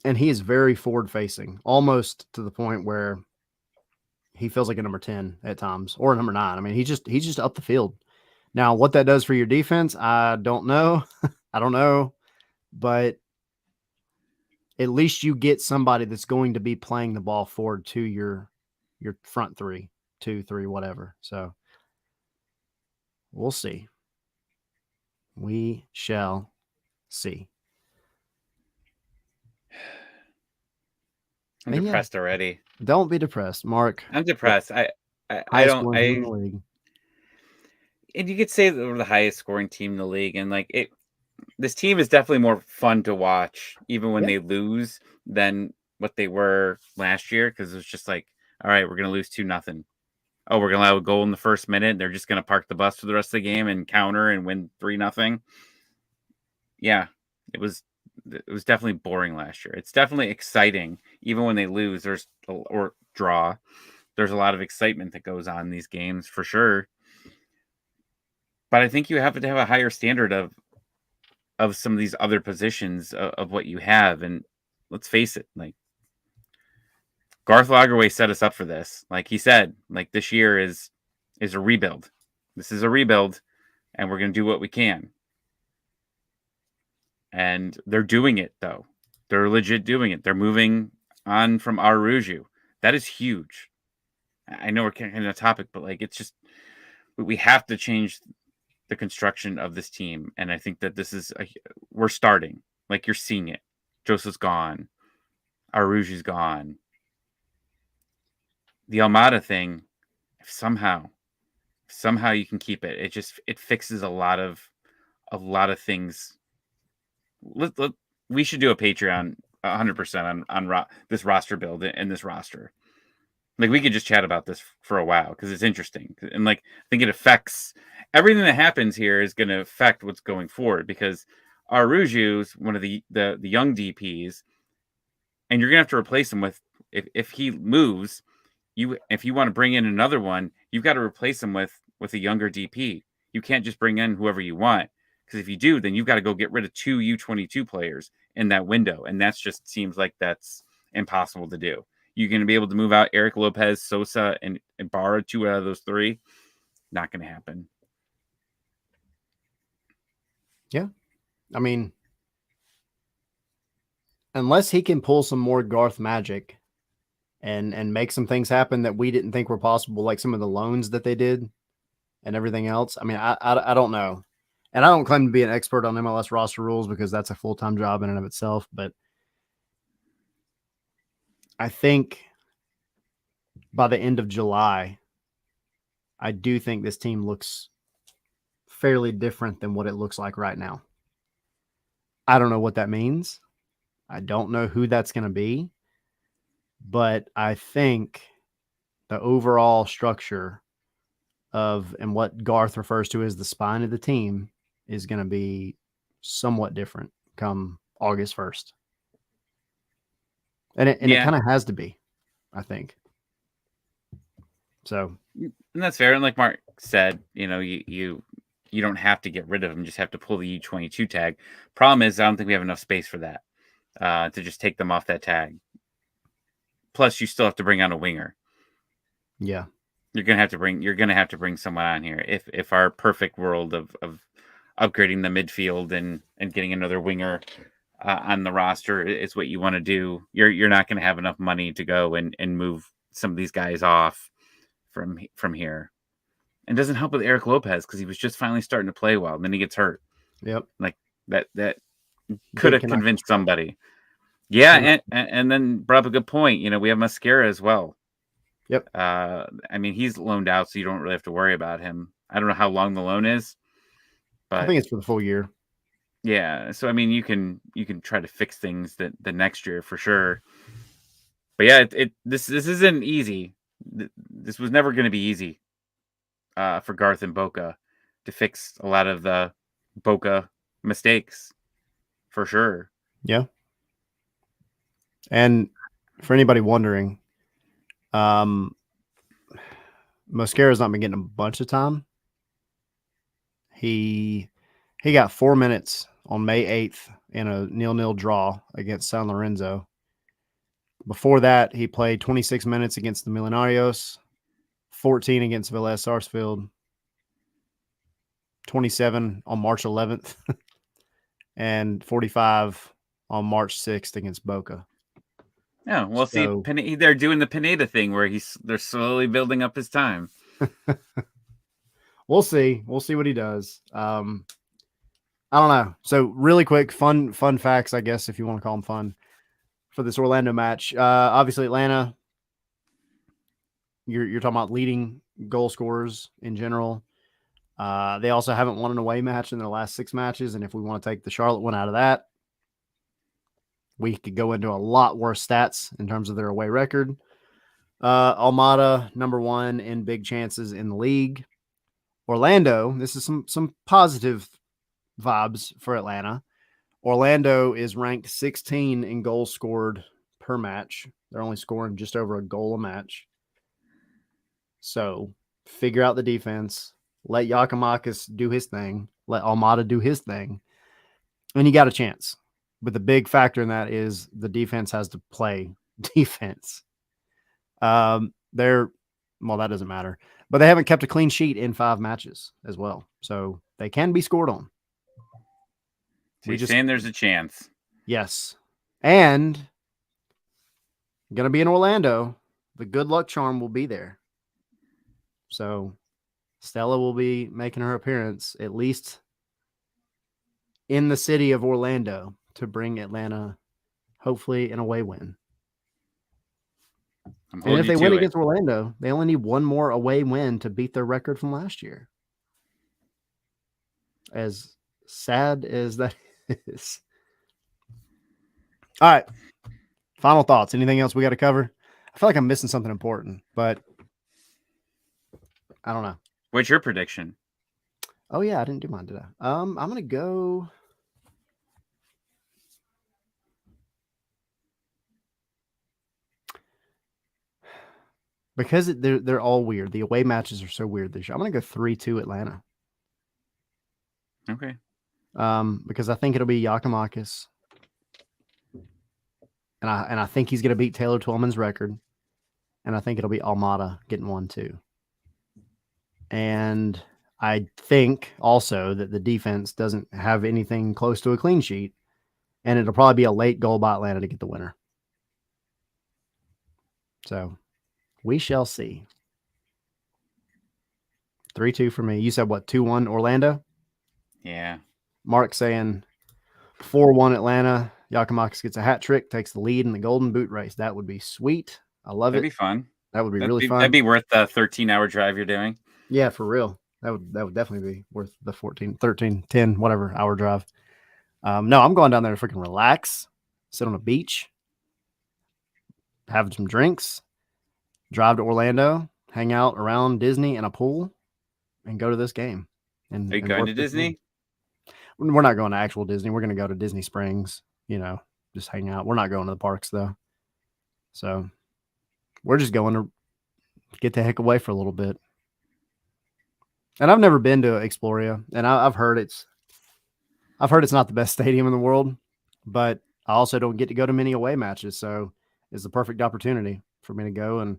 And he is very forward facing, almost to the point where he feels like a number 10 at times or a number 9. I mean, he's just up the field. Now, what that does for your defense, I don't know. I don't know. But at least you get somebody that's going to be playing the ball forward to your front 3, 2, 3, whatever. So we'll see. We shall see. I'm depressed already. Don't be depressed, Mark. I'm depressed. I don't. In the league. And you could say that we're the highest scoring team in the league, and like it. This team is definitely more fun to watch, even when they lose, than what they were last year. Because it was just like, all right, we're gonna lose 2-0. Oh, we're gonna allow a goal in the first minute. They're just gonna park the bus for the rest of the game and counter and win 3-0. Yeah, it was definitely boring last year. It's definitely exciting, even when they lose. Or draw. There's a lot of excitement that goes on in these games for sure. But I think you have to have a higher standard of some of these other positions of what you have. And let's face it, like Garth Lagerwey set us up for this. Like he said, like this year is a rebuild. This is a rebuild, and we're going to do what we can. And they're doing it, though. They're legit doing it. They're moving on from Aruju. That is huge. I know we're kind of topic, but like it's just we have to change the construction of this team. And I think that we're starting. Like you're seeing it. Joseph's gone. Aruju's gone. The Almada thing, if somehow you can keep it, it fixes a lot of things. We should do a Patreon 100% on this roster build and this roster. Like we could just chat about this for a while because it's interesting, and like I think it affects everything that happens here is going to affect what's going forward because Aruju's one of the young DPs, and you're gonna have to replace him with if he moves. If you want to bring in another one, you've got to replace him with a younger DP. You can't just bring in whoever you want because if you do, then you've got to go get rid of 2 U22 players in that window, and that's just seems like that's impossible to do. You're going to be able to move out Eric Lopez, Sosa, and Ibarra, 2 out of those 3. Not going to happen. Yeah. I mean, unless he can pull some more Garth magic and make some things happen that we didn't think were possible, like some of the loans that they did and everything else. I mean, I don't know. And I don't claim to be an expert on MLS roster rules because that's a full-time job in and of itself. But I think by the end of July, I do think this team looks fairly different than what it looks like right now. I don't know what that means. I don't know who that's going to be. But I think the overall structure and what Garth refers to as the spine of the team is going to be somewhat different come August 1st. And it kind of has to be, I think. So, and that's fair. And like Mark said, you don't have to get rid of them; just have to pull the U22 tag. Problem is, I don't think we have enough space for that to just take them off that tag. Plus, you still have to bring on a winger. Yeah, you're gonna have to bring someone on here. If our perfect world of upgrading the midfield and getting another winger on the roster is what you want to do, you're not going to have enough money to go and move some of these guys off from here. And it doesn't help with Eric Lopez because he was just finally starting to play well, and then he gets hurt. Yep, like that could have convinced somebody. Yeah, and then brought up a good point. We have Mascara as well. Yep. I mean, he's loaned out, so you don't really have to worry about him. I don't know how long the loan is, but I think it's for the full year. Yeah, so I mean, you can try to fix things the next year for sure. But yeah, this isn't easy. This was never going to be easy for Garth and Boca to fix a lot of the Boca mistakes, for sure. Yeah. And for anybody wondering, Mosquera's not been getting a bunch of time. He got 4 minutes on May 8th in a 0-0 draw against San Lorenzo. Before that, he played 26 minutes against the Millonarios, 14 against Vélez Sarsfield, 27 on March 11th, and 45 on March 6th against Boca. Yeah, we'll see. They're doing the Pineda thing where they're slowly building up his time. We'll see. We'll see what he does. I don't know. So really quick, fun facts, I guess, if you want to call them fun, for this Orlando match. Obviously, Atlanta, you're talking about leading goal scorers in general. They also haven't won an away match in their last 6 matches. And if we want to take the Charlotte one out of that, we could go into a lot worse stats in terms of their away record. Almada, number 1 in big chances in the league. Orlando, this is some positive vibes for Atlanta. Orlando is ranked 16 in goals scored per match. They're only scoring just over a goal a match. So figure out the defense. Let Giakoumakis do his thing. Let Almada do his thing. And you got a chance. But the big factor in that is the defense has to play defense. Well, that doesn't matter. But they haven't kept a clean sheet in 5 matches as well. So they can be scored on. So you're saying there's a chance. Yes. And going to be in Orlando. The good luck charm will be there. So Stella will be making her appearance, at least in the city of Orlando, to bring Atlanta, hopefully, an away win. And if they win against Orlando, they only need one more away win to beat their record from last year. As sad as that is. All right. Final thoughts. Anything else we got to cover? I feel like I'm missing something important, but I don't know. What's your prediction? Oh, yeah. I didn't do mine, did I? I'm going to go... Because they're all weird. The away matches are so weird this year. I'm going to go 3-2 Atlanta. Okay. Because I think it'll be Giakoumakis. And I think he's going to beat Taylor Twellman's record. And I think it'll be Almada getting 1-2. And I think also that the defense doesn't have anything close to a clean sheet. And it'll probably be a late goal by Atlanta to get the winner. So we shall see. 3-2 for me. You said what, 2-1 Orlando? Yeah. Mark saying 4-1 Atlanta. Giakoumakis gets a hat trick, takes the lead in the Golden Boot race. That would be sweet. I love it. That'd be fun. That would be really fun. That'd be worth the 13-hour drive you're doing. Yeah, for real. That would definitely be worth the 14, 13, 10, whatever hour drive. No, I'm going down there to freaking relax, sit on a beach, have some drinks, drive to Orlando, hang out around Disney and a pool, and go to this game. And are you going to Disney? We're not going to actual Disney. We're going to go to Disney Springs, just hang out. We're not going to the parks, though. So we're just going to get the heck away for a little bit. And I've never been to Exploria, and I've heard it's not the best stadium in the world, but I also don't get to go to many away matches, so it's the perfect opportunity for me to go, and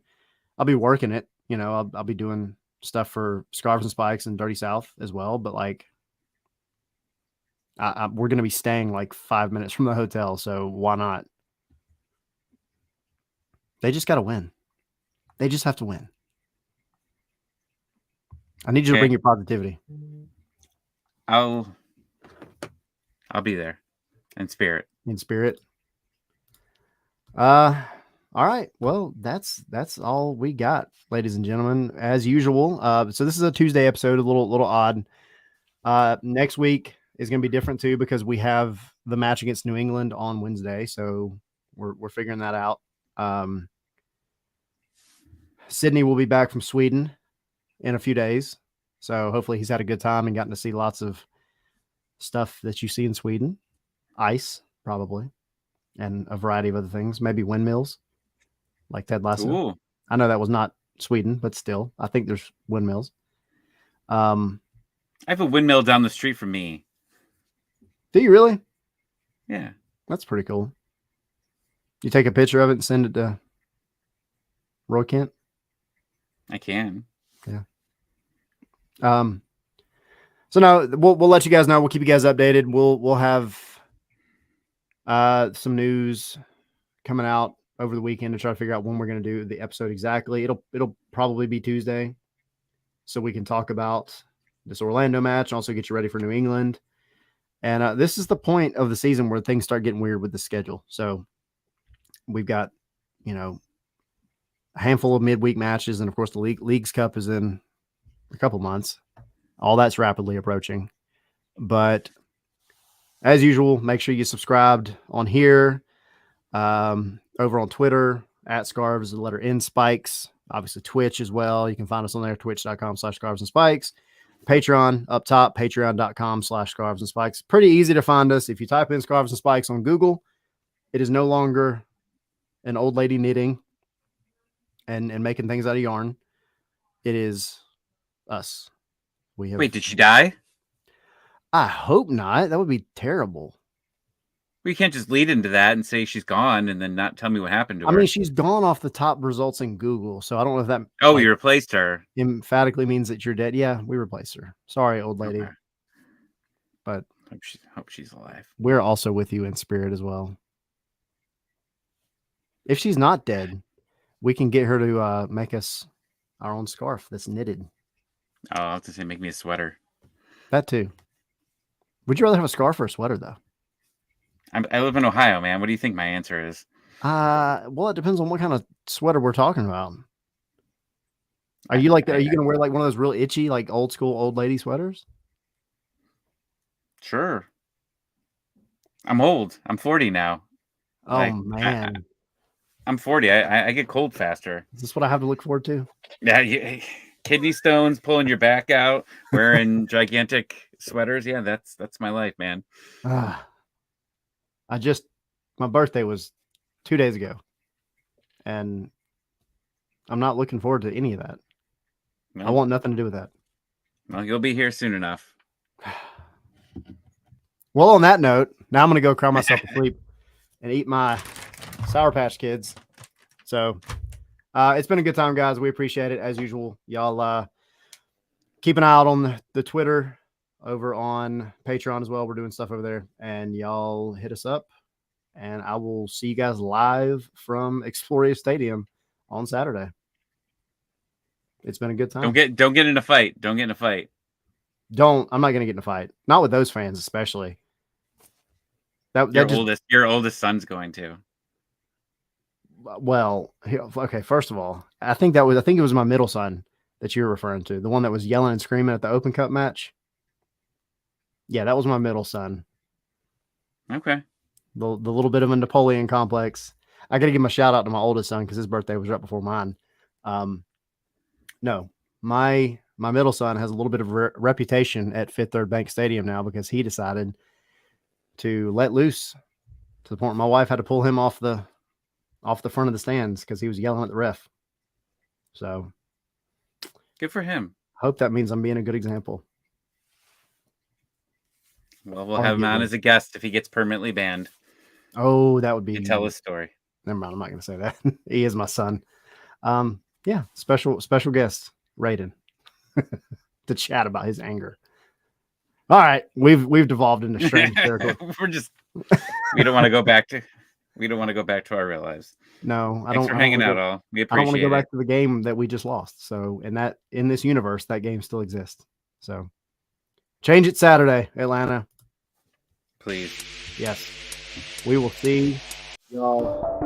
I'll be working it. I'll be doing stuff for Scarves and Spikes and Dirty South as well, but we're going to be staying 5 minutes from the hotel, so why not? They just got to win. They just have to win. I need you to bring your positivity. I'll be there in spirit. All right. Well, that's all we got, ladies and gentlemen, as usual. So this is a Tuesday episode, a little odd. Next week is going to be different too, because we have the match against New England on Wednesday. So we're figuring that out. Sydney will be back from Sweden in a few days. So hopefully he's had a good time and gotten to see lots of stuff that you see in Sweden. Ice, probably. And a variety of other things. Maybe windmills, like Ted Lasso. Ooh. I know that was not Sweden, but still, I think there's windmills. I have a windmill down the street from me. Do you really? Yeah. That's pretty cool. You take a picture of it and send it to Roy Kent? I can. Yeah. So no, we'll let you guys know. We'll keep you guys updated. We'll have some news coming out over the weekend to try to figure out when we're going to do the episode exactly. It'll probably be Tuesday, so we can talk about this Orlando match and also get you ready for New England. And this is the point of the season where things start getting weird with the schedule. So we've got, a handful of midweek matches, and of course the League's Cup is in a couple months. All that's rapidly approaching. But as usual, make sure you subscribed on here, over on Twitter at Scarves, the letter N Spikes, obviously Twitch as well. You can find us on there, twitch.com/Scarves and Spikes. Patreon up top, patreon.com/Scarves and Spikes. Pretty easy to find us. If you type in Scarves and Spikes on Google, it is no longer an old lady knitting and making things out of yarn. It is us. Wait, did she die? I hope not. That would be terrible. We can't just lead into that and say she's gone and then not tell me what happened to her. I mean, she's gone off the top results in Google, so I don't know if that. Oh, you replaced her. Emphatically means that you're dead. Yeah, we replaced her. Sorry, old lady. Okay. But hope she's alive. We're also with you in spirit as well. If she's not dead, we can get her to make us our own scarf that's knitted. Oh, I'll have to say, make me a sweater. That too. Would you rather have a scarf or a sweater, though? I live in Ohio, man. What do you think my answer is? Well, it depends on what kind of sweater we're talking about. Are you going to wear like one of those real itchy, like old school old lady sweaters? Sure. I'm old. I'm 40 now. Oh, man. I'm 40. I get cold faster. Is this what I have to look forward to? Yeah. Kidney stones, pulling your back out, wearing gigantic sweaters. Yeah, that's my life, man. My birthday was 2 days ago, and I'm not looking forward to any of that. No. I want nothing to do with that. Well, you'll be here soon enough. Well, on that note, now I'm going to go cry myself to sleep and eat my Sour Patch Kids. So it's been a good time, guys. We appreciate it. As usual, y'all keep an eye out on the Twitter over on Patreon as well. We're doing stuff over there, and y'all hit us up, and I will see you guys live from Exploria Stadium on Saturday. It's been a good time. Don't get in a fight. Don't get in a fight. I'm not going to get in a fight. Not with those fans, especially. Your oldest son's going to. Well, okay. First of all, I think it was my middle son that you were referring to, the one that was yelling and screaming at the Open Cup match. Yeah, that was my middle son. Okay. The little bit of a Napoleon complex. I got to give my shout out to my oldest son because his birthday was right before mine. No, my middle son has a little bit of reputation at Fifth Third Bank Stadium now because he decided to let loose to the point where my wife had to pull him off the front of the stands because he was yelling at the ref. So good for him. Hope that means I'm being a good example. Well, we'll have him on as a guest if he gets permanently banned. Oh, that would be. You tell his story. Never mind. I'm not going to say that. He is my son. Yeah, special guest, Raiden, to chat about his anger. All right, we've devolved into strange territory. We don't want to go back to our real lives. No, Thanks for hanging out, all. We appreciate it. I don't want to go back to the game that we just lost. So, in this universe, that game still exists. So, change it Saturday, Atlanta. Please. Yes. We will see y'all